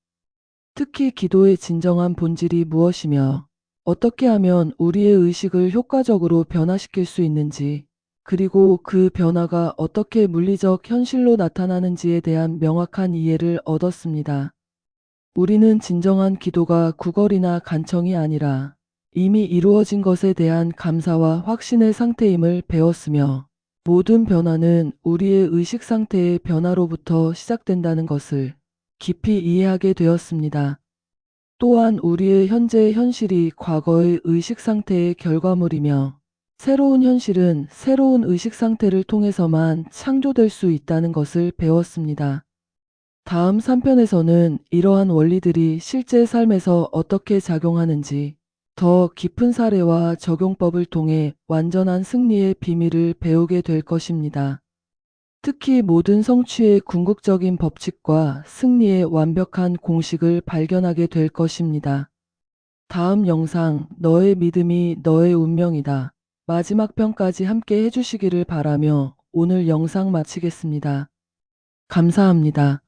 특히 기도의 진정한 본질이 무엇이며 어떻게 하면 우리의 의식을 효과적으로 변화시킬 수 있는지, 그리고 그 변화가 어떻게 물리적 현실로 나타나는지에 대한 명확한 이해를 얻었습니다. 우리는 진정한 기도가 구걸이나 간청이 아니라 이미 이루어진 것에 대한 감사와 확신의 상태임을 배웠으며, 모든 변화는 우리의 의식 상태의 변화로부터 시작된다는 것을 깊이 이해하게 되었습니다. 또한 우리의 현재의 현실이 과거의 의식 상태의 결과물이며, 새로운 현실은 새로운 의식 상태를 통해서만 창조될 수 있다는 것을 배웠습니다. 다음 3편에서는 이러한 원리들이 실제 삶에서 어떻게 작용하는지, 더 깊은 사례와 적용법을 통해 완전한 승리의 비밀을 배우게 될 것입니다. 특히 모든 성취의 궁극적인 법칙과 승리의 완벽한 공식을 발견하게 될 것입니다. 다음 영상, 너의 믿음이 너의 운명이다. 마지막 편까지 함께 해주시기를 바라며 오늘 영상 마치겠습니다. 감사합니다.